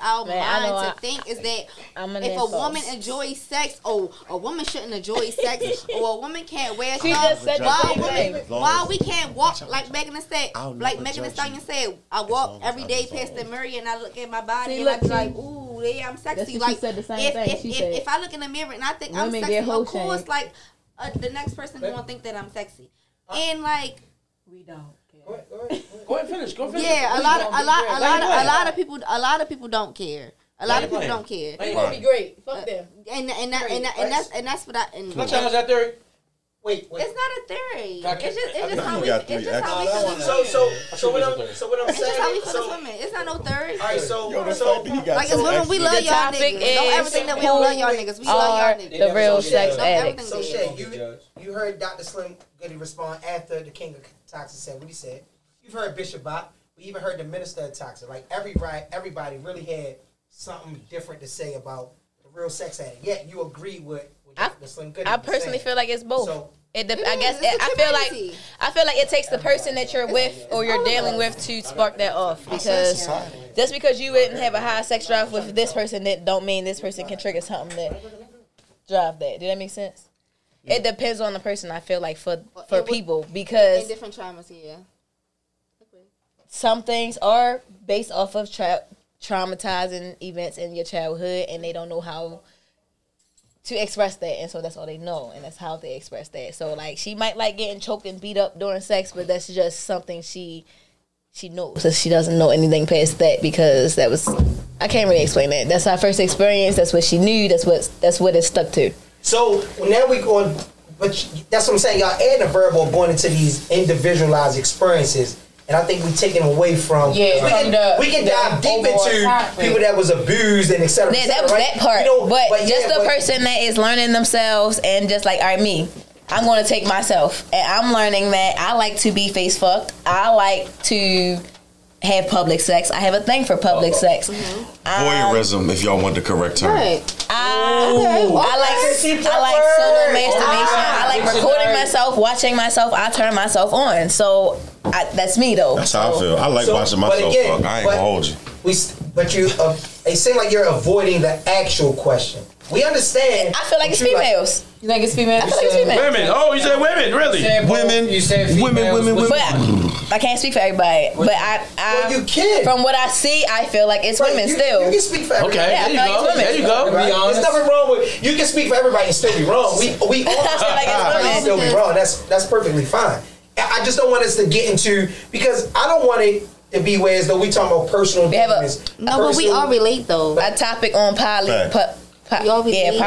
our Man, I know mind to think is that I'm an if a impulse. woman enjoys sex, a woman shouldn't enjoy sex, or a woman can't wear She stuff. just said the Why same women- thing. why we can't walk like Megan Thee Stallion? I'll Like never Megan Thee judge Stallion you. said, I walk long as every I day resolve past the it. mirror and I look at my body See, and I look, be see. like, ooh, yeah, I'm sexy. That's what she Like said, the same thing. She said- if I look in the mirror and I think I'm Women sexy, get of hoe course, shamed. like the next person gonna think that I'm sexy, and like. We don't. Go ahead. Go ahead and finish. Go finish. Yeah, a lot of people don't care. A lot of people don't care. They gonna be great. Fuck them. And that's what I. And Let's challenge that theory. Wait. it's not a theory. It's just you how we. got It's three just how we exes. feel. So what I'm It's just how we saying. feel as women. It's not no theory. All right, so Like as women, we love The y'all topic niggas. Don't is ever think that we don't love y'all niggas. We love are y'all niggas. the real sex Don't ever addicts. think So that. Shay, you heard Dr. Slim Goody respond after the King of Toxic said what he said. You've heard Bishop Bop. We even heard the Minister of Toxic. Like everybody really had something different to say about the real sex addict. Yet you agree with Dr. Slim Goody. I personally feel like it's both. So, I is. guess It's a community. I feel like it takes the person that you're with or you're dealing with to spark that off, because just because you wouldn't have a high sex drive with this person, that don't mean this person can trigger something that drive that. Did that make sense? It depends on the person. I feel like for people, because In different traumas, yeah. some things are based off of traumatizing events in your childhood, and they don't know how to express that, and so that's all they know, and that's how they express that. So like, she might like getting choked and beat up during sex, but that's just something she knows. So she doesn't know anything past that, because that was, I can't really explain that. That's her first experience. That's what she knew. That's what it stuck to. So now we going, but that's what I'm saying. Y'all add the verbal of going into these individualized experiences, and I think we taking away from. We can dive deep into people that was abused and etc. Yeah, that was right? that part. You know, but just the person that is learning themselves, and just like, all right, me, I'm going to take myself, and I'm learning that I like to be face fucked. I like to have public sex. I have a thing for public sex. Voyeurism, if y'all want the correct term. Right. I like solo masturbation. I like recording myself, watching myself. I turn myself on. So that's me though. That's how I feel. I like watching myself fuck. I ain't gonna hold you. But it seems like you're avoiding the actual question. We understand. I feel like it's females. You think it's females? I feel like it's females. Women. Oh, you said women, really? Women. You said females. Women. But I can't speak for everybody. But Well, you can. From what I see, I feel like it's women still. You can speak for everybody. Okay, Yeah, there you go. women. There you go. There's nothing wrong with. You can speak for everybody and still be wrong. We all feel like it's women. and still be wrong. That's perfectly fine. I just don't want us to get into, because I don't want it to be where as though we talking about personal demons. No, but we all relate though. A topic on We all relate.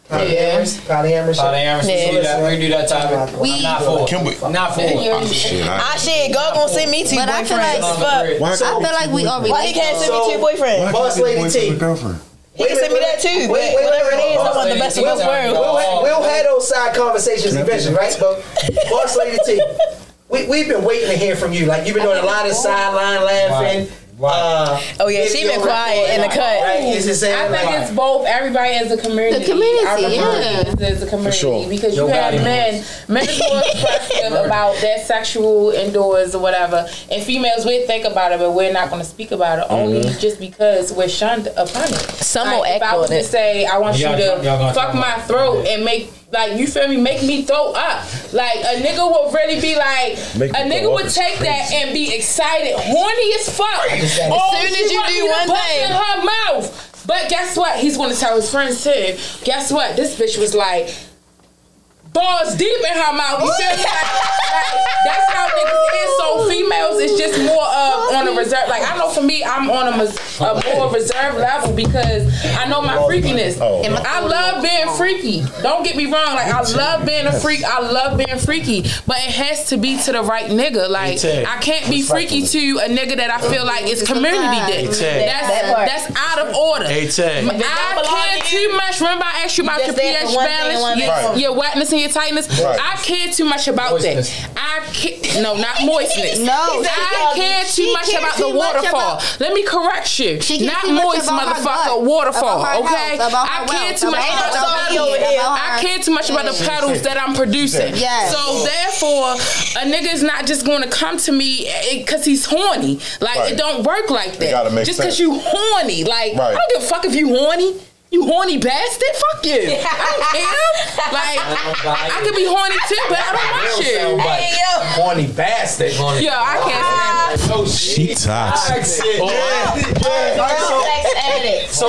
Polyamorous. We do that topic. I'm not for it. Not for it. Shit, God gonna send me to your But I feel boyfriend. like I feel like we all relate. Why he can't send me to your boyfriend? Boss Lady T. He can send me that too. But whatever it is, I want the best of both worlds. We'll have those side conversations eventually, right? But Boss Lady T, we've been waiting to hear from you. Like, you've been doing a lot of sideline laughing. Oh yeah, she been quiet in the cut. Right? I think it's both. Everybody as a community. The community, as a community, sure. because you have men is more expressive about their sexual indoors or whatever, and females we think about it, but we're not going to speak about it only just because we're shunned upon it. Some will if act I was on to it. say I want you to fuck my throat and make. Like, you feel me? Make me throw up. Like, a nigga would really be like, a nigga would take that and be excited, horny as fuck. As soon as you do one thing in her mouth. But guess what? He's going to tell his friends too. Guess what? This bitch was like, balls deep in her mouth. You feel me? Like, that's how niggas is. So females is just more on a reserve. Like, I know for me, I'm on a more reserved level because I know my freakiness. I love being freaky. Don't get me wrong. Like, I love being a freak. I love being freaky. But it has to be to the right nigga. Like, I can't be freaky to a nigga that I feel like is community dick. That's out of order. I care too much. Remember I asked you about your pH balance, your wetness and your tightness. I care too much about that. No, not moistness. No, I care too much about the waterfall. Let me correct you. Not moist, motherfucker. Waterfall. Okay. I care too much about the pedals. I care too much about the pedals that I'm producing. So therefore, a nigga is not just going to come to me because he's horny. Like, it don't work like that. Just because you horny. Like, I don't give a fuck if you horny. You horny bastard? Fuck you. I don't care. Like, I could be horny too, but I don't want you. Horny bastard. Yo, I can't stand that. She toxic. So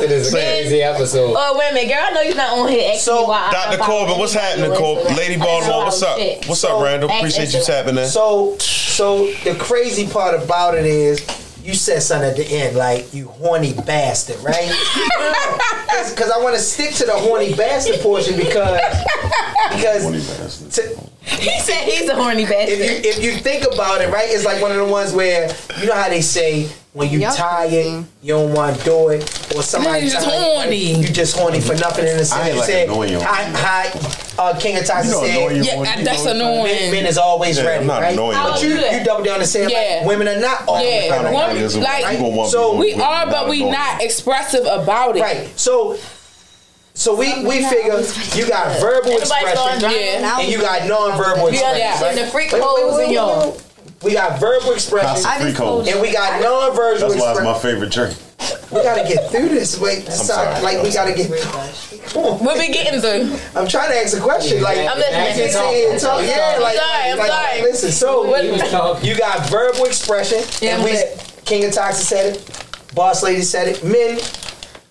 it is a crazy episode. Oh, wait a minute, girl. I know you're not on here. So, Dr. Corbin, what's happening, Corbin? Lady Baltimore, what's up? What's up, Randall? Appreciate you tapping in. So the crazy part about it is, you said something at the end, like, you horny bastard, right? Because I want to stick to the horny bastard portion because he said he's a horny bastard. If you think about it, right, it's like one of the ones where, you know how they say, when you tired, you don't want to do it, or somebody just horny. You just horny for nothing in the sense. Like King of Toxic said, that's annoying. Men is always ready, right? But you double down and say, like, women are not always ready. Like, so we are, but we not expressive about it. Right. So we figure you got verbal expression and you got non-verbal expression. Right? The freak holes in y'all. We got verbal expression and we got non-verbal expression. That's why it's my favorite drink. We gotta get through this. Wait, like we gotta get. We'll be getting through. I'm trying to ask a question. Like, I'm listening. I'm sorry. Listen. So you got verbal expression, and King of Toxic said it. Boss Lady said it.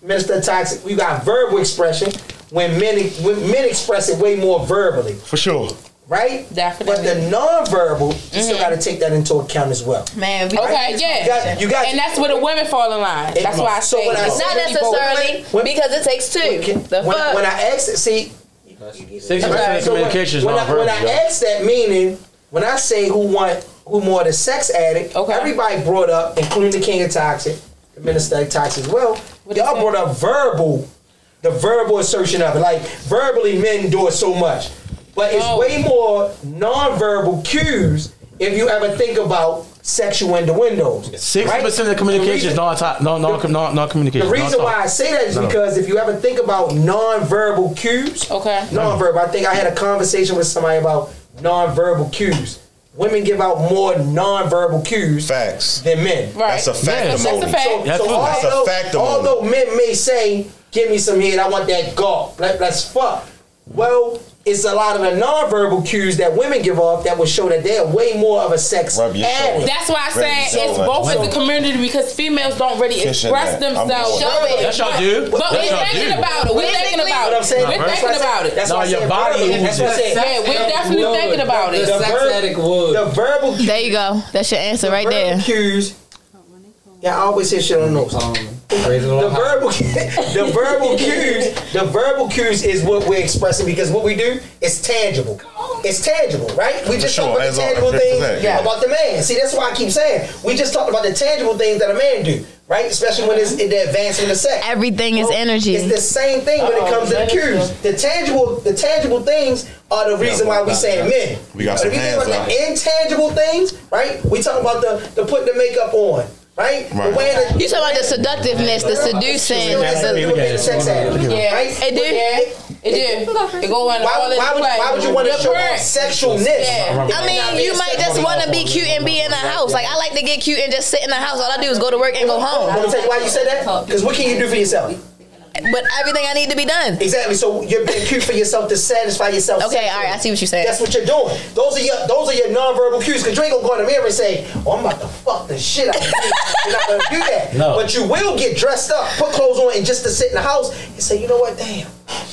Minister Toxic. We got verbal expression when men express it way more verbally. For sure. Right? Definitely. But the non-verbal, you still got to take that into account as well. Man, you got, and that's where the women fall in line. That's why I say it's not necessarily because it takes two. When I ask, 60% of communication is non-verbal. When I ask that, meaning when I say who more the sex addict, everybody brought up, including the King of Toxic, the Minister of Toxic as well. Y'all brought up the verbal assertion of it. Like, verbally, men do it so much. But it's way more non-verbal cues if you ever think about sexual innuendos. 60% of the communication is non-communication. The reason why I say that is because if you ever think about non-verbal cues, non-verbal, I think I had a conversation with somebody about non-verbal cues. Women give out more non-verbal cues than men. Right. That's a fact. Although men may say, give me some head. I want that gulp. Let's fuck. Well, it's a lot of the nonverbal cues that women give off that will show that they're way more of a sex addict. That's why I said it's both as a community because females don't really express themselves. That's y'all do. But we're thinking about it. We're thinking about it. We're thinking about it. That's why your body. That's what I said. Yeah, we're definitely thinking about it. The sex addict would. The verbal cues. There you go. That's your answer right there. Cues. Yeah, I always hear shit on notes. The verbal cues is what we're expressing because what we do is tangible. It's tangible, right? We just talked about the tangible things about the man. See, that's why I keep saying we just talked about the tangible things that a man do, right? Especially when it's in the advancement of sex. Everything is energy. It's the same thing when it comes to the cues. The tangible things are the reason why we saying men. We got some hands about the intangible things, right? We talking about the putting the makeup on. Right? You talking about the seductiveness, the seducing. Yeah. Right? It did. It go on why would you want to show sexualness? I mean, you might just want to be cute and be in the house. Like, I like to get cute and just sit in the house. All I do is go to work and go home. I'm going to tell you why you said that. Because what can you do for yourself? But everything I need to be done. Exactly. So you're being cute for yourself to satisfy yourself. Okay, all right. I see what you're saying. That's what you're doing. Those are your nonverbal cues. Because you ain't gonna go in the mirror and say, "Oh, I'm about to fuck the shit out of you." You're not gonna do that. No. But you will get dressed up, put clothes on, and just to sit in the house and say, "You know what? Damn, oh,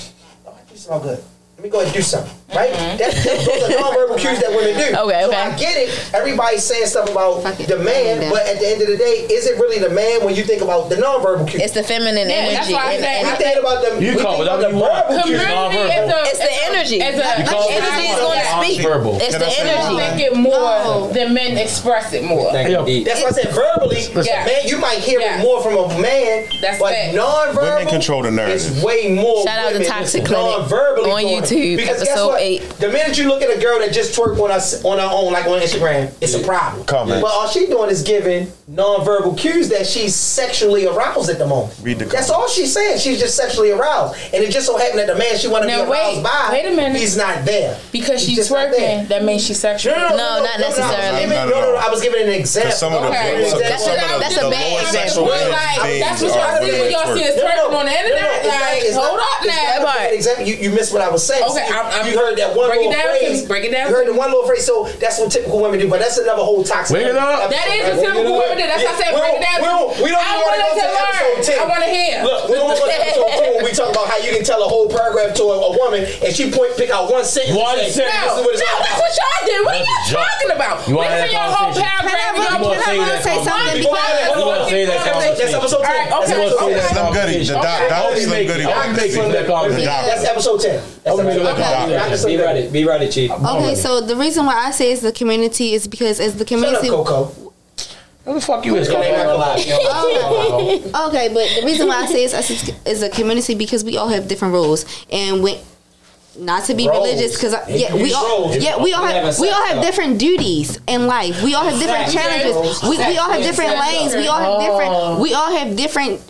I do smell good. Let me go ahead and do something." Right? Those are nonverbal cues that women do. Okay. So I get it. Everybody's saying stuff about the man, but at the end of the day, is it really the man when you think about the nonverbal cues? It's the feminine energy. That's why I say. We think about the verbal cues. It's the energy. Energy is going to speak. It's the energy. I think it more than men express it more. That's why I said verbally. Man, you might hear it more from a man, but nonverbal. Women control the narrative. It's way more. Shout out to Toxic Clinic nonverbally on YouTube. Because episode 8. The minute you look at a girl that just twerk on her own, like on Instagram, it's a problem. But all she doing is giving nonverbal cues that she's sexually aroused at the moment. That's all she's saying. She's just sexually aroused, and it just so happened that the man she want to be aroused by, wait a minute, he's not there because she's twerking. That means she's sexual. No, not necessarily. No, I was giving an example. That's a bad example. That's what y'all see when y'all see us twerking on the internet. Like, hold up now. You missed what I was saying. Okay, you heard that one little phrase. Break it down. You heard the one little phrase. So that's what typical women do. But that's another whole toxic. That is what typical women do. That's why I said break it down. We don't even want to go to episode 10. I want to hear. Look, we don't want to go to episode 10 when we talk about how you can tell a whole paragraph to a woman and she pick out one sentence. No, that's what y'all did. What are you talking about? Listen your whole paragraph. Can I say something? That's episode 10. Slim Goody. The doc Slim Goody. That's episode 10. Be ready, Chief. Okay, so the reason why I say it's the community is because as the community. Shut up, Coco. Who the fuck you is? Okay, but the reason why I say it's a community because we all have different roles, and when not to be religious, because we all have different duties in life. We all have different challenges. We all have different lanes. We all have different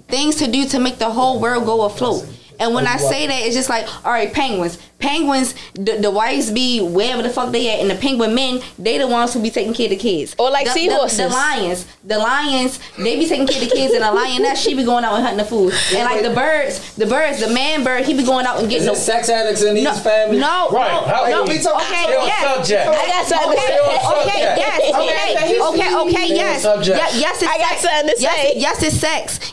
things to do to make the whole world go afloat. And when I say that, it's just like, all right, penguins, the wives be wherever the fuck they at, and the penguin men, they the ones who be taking care of the kids. Or like seahorses. The lions, they be taking care of the kids, and the lioness, she be going out and hunting the food. And like the birds, the man bird, he be going out and getting the sex addicts in these families. No. We talking subject. I got something to say. Yes, I got something to say.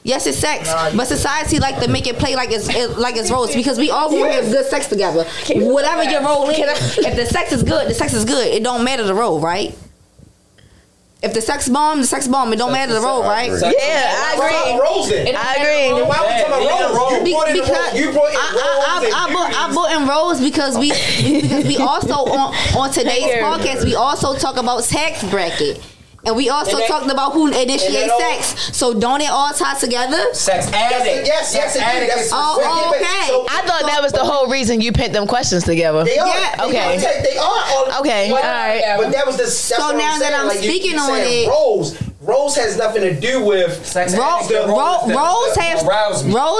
Yes, it's sex. But society like to make it play like it's roles because we all want to have good sex together. Whatever your role is, if the sex is good, the sex is good. It don't matter the role, right? If the sex bomb, It don't matter the role, right? Yeah, I agree. I agree. Why are we talking about roles? I brought in roles because we also on today's podcast we also talk about tax bracket. And we also talked about who initiates sex. So don't it all tie together? Sex addicts. Yes, addicts. Oh, okay. I thought that was the whole reason you put them questions together. They are. Yeah. Okay. They are. Okay. All right. But that was the. So now that I'm speaking on it, roles has nothing to do with sex. Roles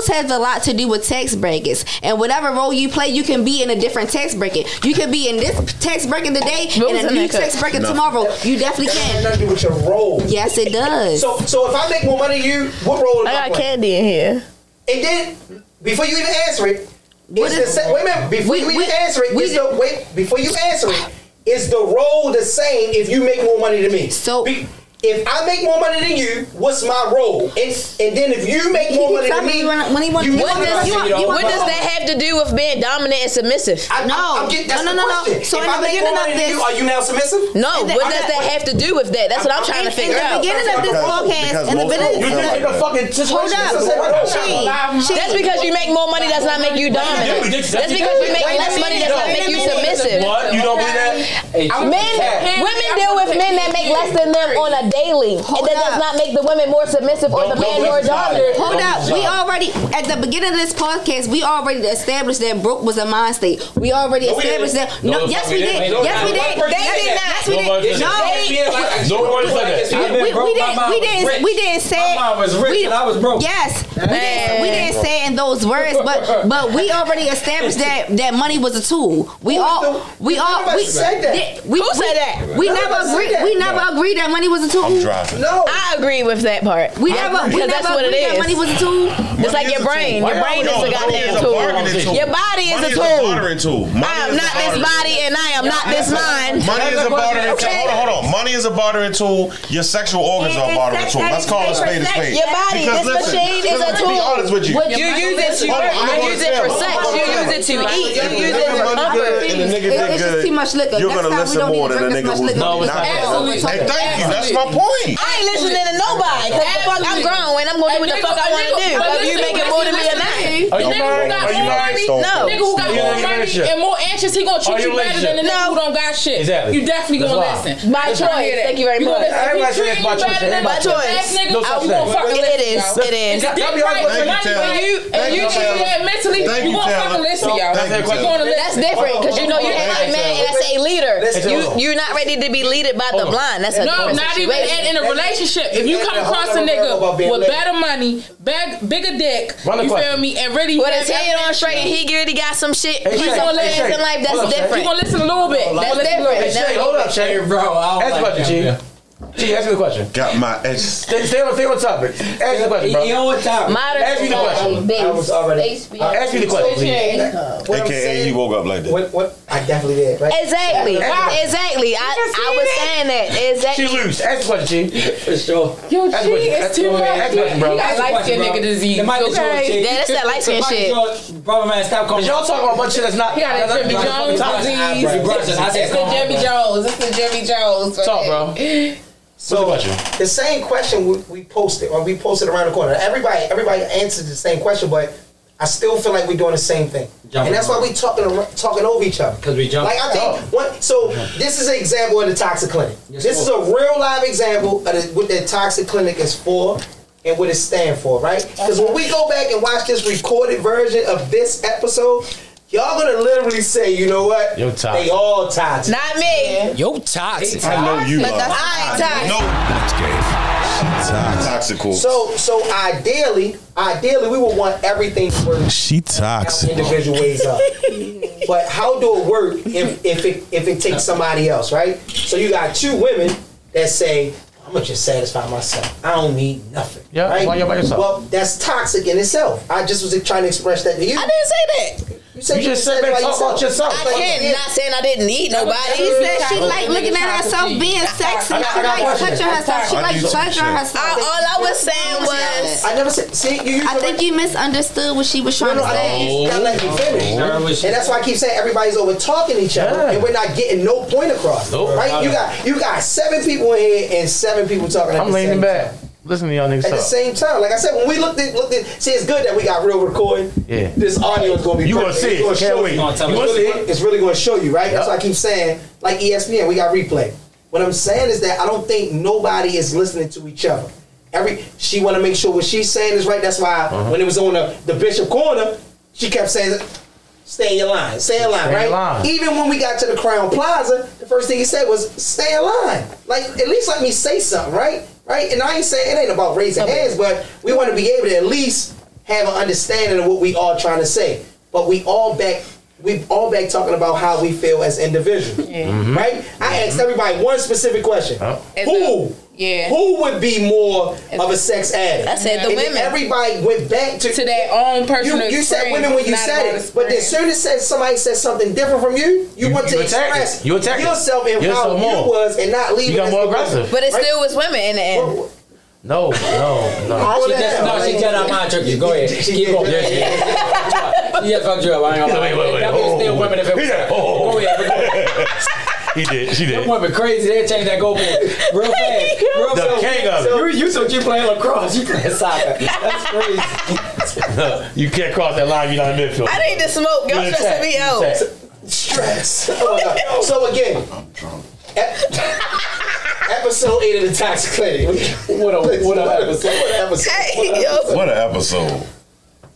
has a lot to do with tax brackets, and whatever role you play, you can be in a different tax bracket. You can be in this tax bracket today and a new tax bracket tomorrow. You definitely can. Nothing to do with your role. Yes, it does. So if I make more money than you, what role? I got candy in here. And then, before you even answer it, wait a minute. Before you even answer it, before you answer it, is the role the same if you make more money than me? So. If I make more money than you, what's my role? And then if you make more money than me, what does that have to do with being dominant and submissive? No. So if I make more money than you, are you now submissive? No. What does that have to do with that? That's what I'm trying to figure out. In the beginning of this podcast, in the beginning of hold up. That's because you make more money does not make you dominant. That's because you make less money does not make you submissive. What? You don't believe that? Women deal with men that make less than them on a daily. That does not make the women more submissive or the man more dominant. Hold up. We already, at the beginning of this podcast, we already established that broke was a mind state. We already established that. No, yes, we did. Yes, we did. Yes, we did. No, we didn't say. My mom was rich and I was broke. Yes, we didn't say it in those words, but we already established that money was a tool. Who said that? We never agreed that money was a tool. I'm driving. No, I agree with that part. Because that's what it is. That money was a tool. It's like your brain. Your brain is a goddamn tool. Your body is a tool. I am not this body and I am not this mind. Money is a bartering tool. Hold on. Money is a bartering tool. Your sexual organs are a bartering tool. Let's call it a spade a spade. Your body, this machine is a tool. To be honest with you. You use it to work. You use it for sex. You use it to eat. You use it for comfort. And the nigga did good. Too much liquor. You're gonna listen more than a nigga who's not. Hey, thank you. That's my point. I ain't listening to nobody. Cause the fuck I'm grown and I'm gonna do what the fuck I wanna do. Whether you making more than me or not. Are you married? No. The nigga who got more money and more anxious, he gonna treat you better than the nigga who don't got shit. Exactly. You definitely gonna listen. By choice. Thank you very much. Everybody say that's by choice. By choice. It is. It is. And you treat that mentally, you gonna fucking listen, y'all. That's different because you know you're a man and that's a leader. You're not ready to be leaded by the blind. That's a no, different not situation. even in a relationship. If you come across a nigga with better money, bigger dick, you feel me, and really with his head on straight and he really got some shit. He's gonna listen in life. That's different. You gonna listen a little bit. That's different. Hold up, Shay, bro. Ask the question, G. G, ask me the question. Got my edge. Stay on topic. Ask the question, bro. You know what topic? Ask me the question. I was already. Ask me the question, please. AKA he woke up like that. What? I definitely did. Right? Exactly. I was saying that. Exactly. She lose. Ask the question, G. For sure. Yo, G, it's too much. Ask the question, bro. You got light skin nigga disease. Okay. Yeah, that's that light skin shit. Brother man, stop calling. Y'all talking about a bunch of shit that's not. He got that Jimmy Jones disease. It's the Jimmy Jones. It's the Jimmy Jones. Talk, bro. So the same question we posted around the corner. Everybody answered the same question, but I still feel like we're doing the same thing, and that's why we talking over each other. Because we jump. Like I think so. This is an example of the toxic clinic. This is a real live example of what the toxic clinic is for and what it stands for, right? Because when we go back and watch this recorded version of this episode, y'all gonna literally say, you know what? They all toxic. Not me. Yo, toxic. I know you are. I ain't toxic. No. Toxic. So ideally, we would want everything to work. She toxic. Individual ways up. But how do it work if it takes somebody else, right? So you got two women that say, I'm gonna just satisfy myself. I don't need nothing. Yeah, right? why you by yourself? Well, that's toxic in itself. I just was trying to express that to you. I didn't say that. You said you just said talk about yourself. I can't. Not saying I didn't need nobody. She said she like looking at herself being sexy. She like touching herself. She like pleasuring herself. All I was saying was I never said. See, I think you misunderstood what she was trying to say. You gotta let me finish. And that's why I keep saying everybody's over talking each other, and we're not getting no point across. Right? You got 7 people in here and 7 people talking at the same time. I'm leaning back. Listen to y'all niggas at the same time. Like I said, when we looked at, see, it's good that we got real recording. Yeah. This audio is going to be. You gonna see it? Can't wait. It's really going to show you, right? Yep. That's why I keep saying, like ESPN, we got replay. What I'm saying is that I don't think nobody is listening to each other. She want to make sure what she's saying is right. That's why when it was on the Bishop corner, she kept saying, "Stay in your line, stay in line," right? Even when we got to the Crown Plaza, the first thing he said was, "Stay in line." Like at least let me say something, right? Right? And I ain't saying it ain't about raising hands, but we want to be able to at least have an understanding of what we all trying to say. But we all back talking about how we feel as individuals, right? I asked everybody one specific question: Yeah. Who would be more of a sex addict? I said the women. Everybody went back to their own personal. You said women when you said it, but as soon as somebody says something different from you, you want to express yourself and how you was and not leave. You got more aggressive. But it still was women in the end. No. She just out my trick. You go ahead. Keep going. Yeah, fucked you up. I ain't gonna lie. Wait. That was still women if it was. Go ahead. He did. She did. Them women crazy. They change that goalpost real fast. The king of it. You so you playing lacrosse. You playing soccer. That's crazy. You can't cross that line. You're not in midfield. I need to smoke. Y'all stressing me out. Stress. So again, episode 8 of the Toxic Clinic. What an episode. What an episode.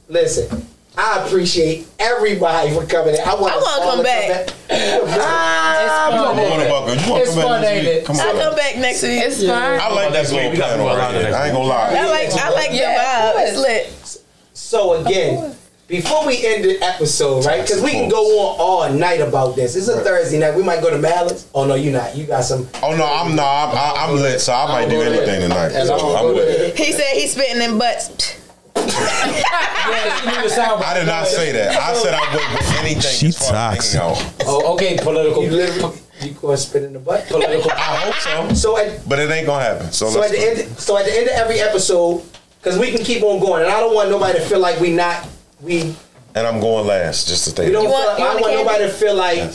Listen, I appreciate everybody for coming in. I want to come back. It's fun, ain't it? I'll come back next week. It's fine. I like that little panel right there. I ain't gonna lie. I like the vibe. It's lit. So again, before we end the episode, right? Because we can go on all night about this. It's a Thursday night. We might go to Malice. Oh no, you're not. You got some. Oh no, I'm not. I'm lit, so I might do anything tonight. So I'm with it. He said he's spitting in butts. I did not say that. I said I would with anything. She toxic. Oh, okay, political. You gonna spit in the butt? Political. I hope so. But it ain't gonna happen. So at the end of every episode, because we can keep on going, and I don't want nobody to feel like we. And I'm going last, just to stay. I don't want nobody to feel like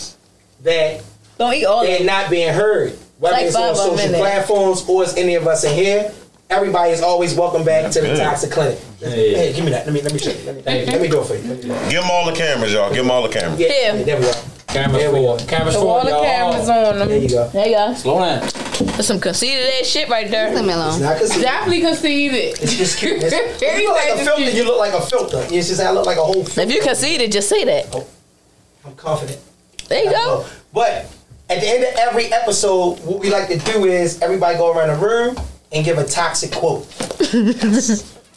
that. Don't eat all they're not being heard, whether it's on social platforms or it's any of us in here. Everybody is always welcome back to the Toxic Clinic. Hey, give me that. Let me check. Let me do it for you. Give them all the cameras, y'all. Give them all the cameras. Yeah. There we go. Cameras for all the cameras on them. There you go. There you go. Slow down. That's some conceited ass shit right there. Leave me alone. Definitely conceited. It's just cute. You look like a filter. You look like a filter. You just say I look like a whole filter. If you conceited, just say that. Oh, I'm confident. There you go. But at the end of every episode, what we like to do is everybody go around the room and give a toxic quote.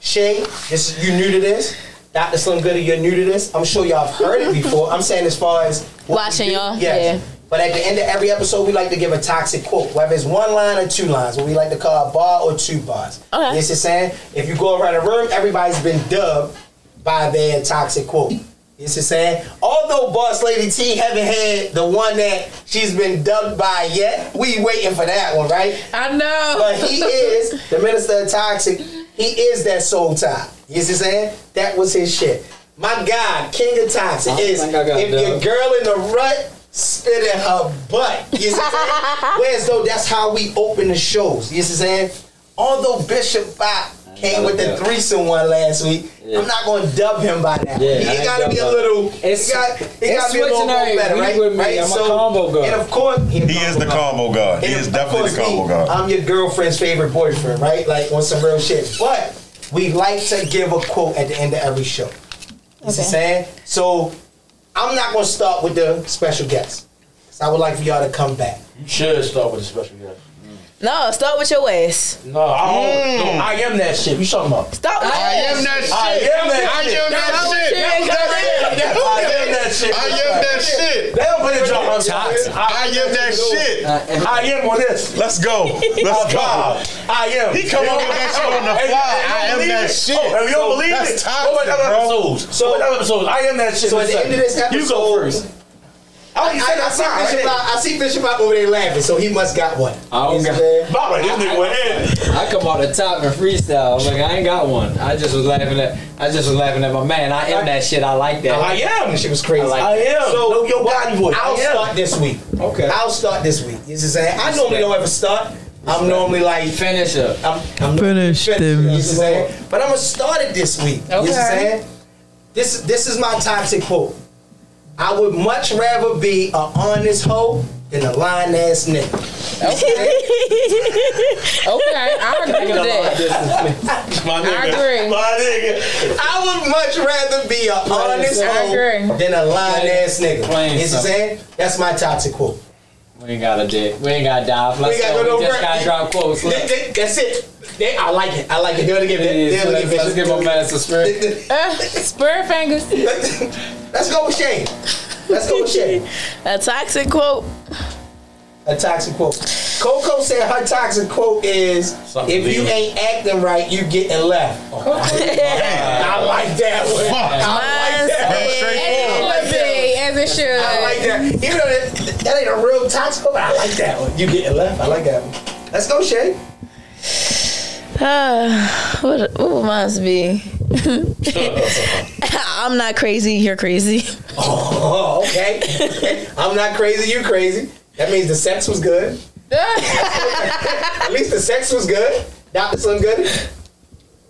Shay, you new to this. Dr. Slim Goody, you're new to this. I'm sure y'all have heard it before. I'm saying as far as watching y'all. Yes. Yeah. But at the end of every episode, we like to give a toxic quote, whether it's one line or two lines, what we like to call a bar or two bars. Okay. This is saying, if you go around the room, everybody's been dubbed by their toxic quote. This is saying, although Boss Lady T haven't had the one that she's been dubbed by yet, we waiting for that one, right? I know. But he is the minister of toxic. He is that soul tie. You see what I'm saying? That was his shit. My God, King of Toxic is if your girl in the rut, spit in her butt. You see what I'm saying? Whereas though that's how we open the shows. You see what I'm saying? Although Bishop Bop came with the threesome one last week, I'm not going to dub him by that. He got to be a little. He got to be a little more better, right? I'm a combo god. And of course, he is the combo god. He is definitely the combo god. I'm your girlfriend's favorite boyfriend, right? Like on some real shit. But we like to give a quote at the end of every show. You see what I'm saying? So I'm not going to start with the special guest. So I would like for y'all to come back. You should start with the special guest. No, start with your ass. No, I am that shit. What you talking about? Stop with I am that shit. I am that shit. I am that shit. They don't put it on toxic. I am that shit. I am on this. Let's go. Let's go. I am. He come up with that shit on the fly. I am that shit. If you don't believe it, go back to episodes. So episodes. I am that shit. So at the end of this episode, you go first. I see Bishop Bop over there laughing, so he must got one. I don't got. I come on the top and freestyle. Like I ain't got one. I just was laughing at my man. I am that shit. I like that. I am. That shit was crazy. I am. So your body voice. I'll start this week. Okay. I'll start this week. You see what I'm saying? I normally don't ever start. I'm normally like finisher. I'm finish them. You know what I'm saying? But I'm gonna start it this week. Okay. You know what I'm saying? This is my toxic quote. I would much rather be an honest hoe than a lying ass nigga. Okay. Okay, I agree with that. My nigga. I agree. My nigga. I would much rather be an honest hoe than a lying ass nigga. You know what I'm saying? That's my toxic quote. We ain't got a dick. We ain't got to dive. Let's go. We just got to drop quotes. That's it. I like it. I like it. They'll give it. Let's give my man some spirit. Spirit fingers. Let's go with Shane. Let's go with Shane. A toxic quote. A toxic quote. Coco said her toxic quote is, if you ain't acting right, you getting left. I like that one. As it should. I like that. Even though that ain't a real toxic quote, but I like that one. You getting left. I like that one. Let's go, Shay. What must be? I'm not crazy, you're crazy. Oh, okay. I'm not crazy, you crazy. That means the sex was good. At least the sex was good. Dr. Slim Goody.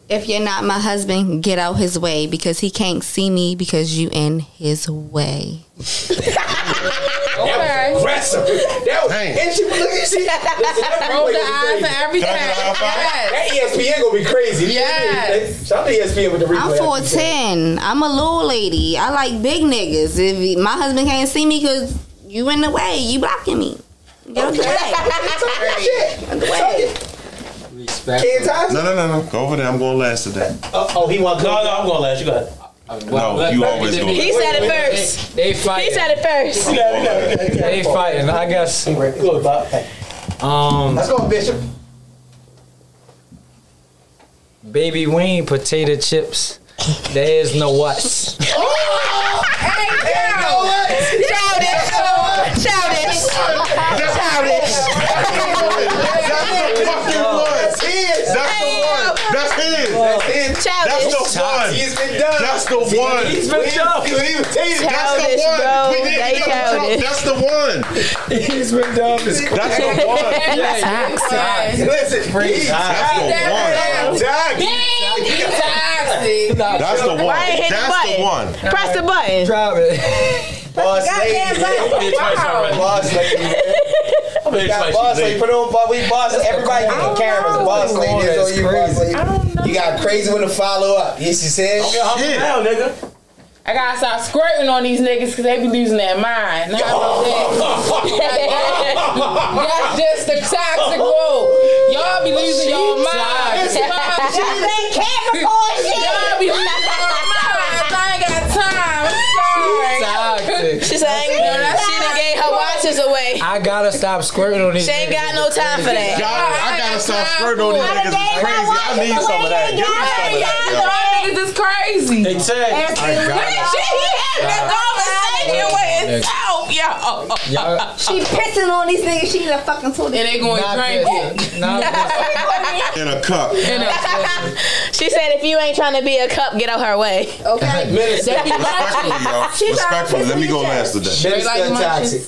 If you're not my husband, get out his way because he can't see me because you in his way. That was aggressive. That was, and she, look, you see, roll the eyes and everything. That ESPN gonna be crazy. Yes. Shout out to ESPN with the replay. I'm 4'10". I'm a little lady. I like big niggas. If my husband can't see me because you in the way, you blocking me. Get out the way. Out the way. Respect. No. Go over there. I'm going last today. He want to go. No, I'm going last. You got it. No, you always go. He said it first. They fighting. He said it first. They fighting. I guess. Good, Bob. Let's go, Bishop. Baby wing, potato chips. There is no what's. Childish. That's his. That's the one. He's been done. That's the one. He's been done. Childish, bro. They childish. That's the one. He's been done. That's the one. Listen, That's the one. That's the one. Press the button. Drop it. Boss lady. Boss lady. Boss lady. Put on boss. Everybody getting cameras. Boss lady is on you. Boss lady. You got crazy one to follow up. Yes, you said. Shit. Hell, nigga. I gotta stop squirting on these niggas because they be losing their mind. That's just the toxic quote. Y'all be losing your mind. Y'all be losing your mind. I ain't got time. I'm sorry. She said, she done gave her watches away. I gotta stop squirting on these. She ain't got no time for that. I gotta stop squirting on these niggas. It's crazy. I need some of that. Give me some of that. Y'all niggas is crazy. They said. She pissing on these niggas. She a fucking toilet. And they going to drink it. In a cup. She said, if you ain't trying to be a cup, get out her way. Okay. Respectfully, let me go last today. Toxic.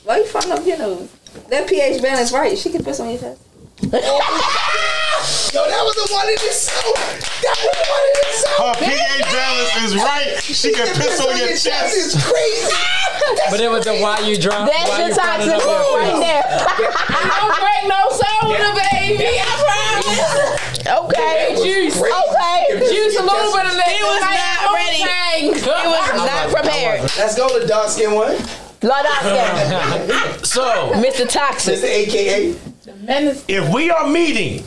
Why you fucking up your nose? That pH balance right. She can piss on your chest. Yo, that was the one in this show. Her pH balance is right. She can piss on your chest. It's crazy. But it was the why you drunk. That's your toxic quote right there. I don't break no soda, baby. I promise. Okay. Juice. Okay. Juice a little bit of that. He was not ready. He was not prepared. Let's go to dark skin one. So, Mr. Toxic. Mr. AKA. If we are meeting,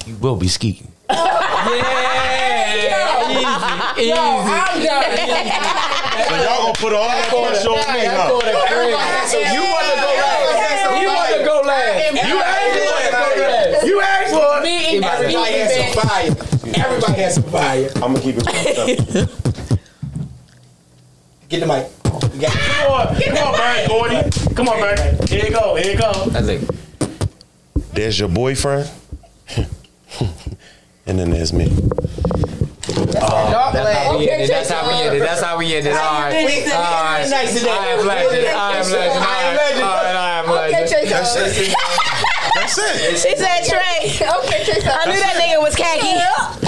you will be skeeting. Yeah. Easy. I'm done. So y'all gonna put all that pressure on me, huh? So you want to go last. You want to go last. You asked for it. Everybody has some fire. Everybody has some fire. I'm gonna keep it pumped up. Get the mic. Come on, man, Gordy. Come on, man. Here you go. That's it. There's your boyfriend, and then there's me. That's how we ended. That's how we ended. All right. Nice today. I am legend. That's it. She said Trey. Okay, Trey. I knew that nigga was khaki.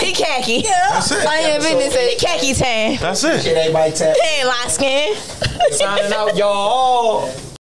He khaki. That's it. I am in this. He khaki tan. That's it. Shit, everybody tap. He ain't light skin. Signing out, y'all.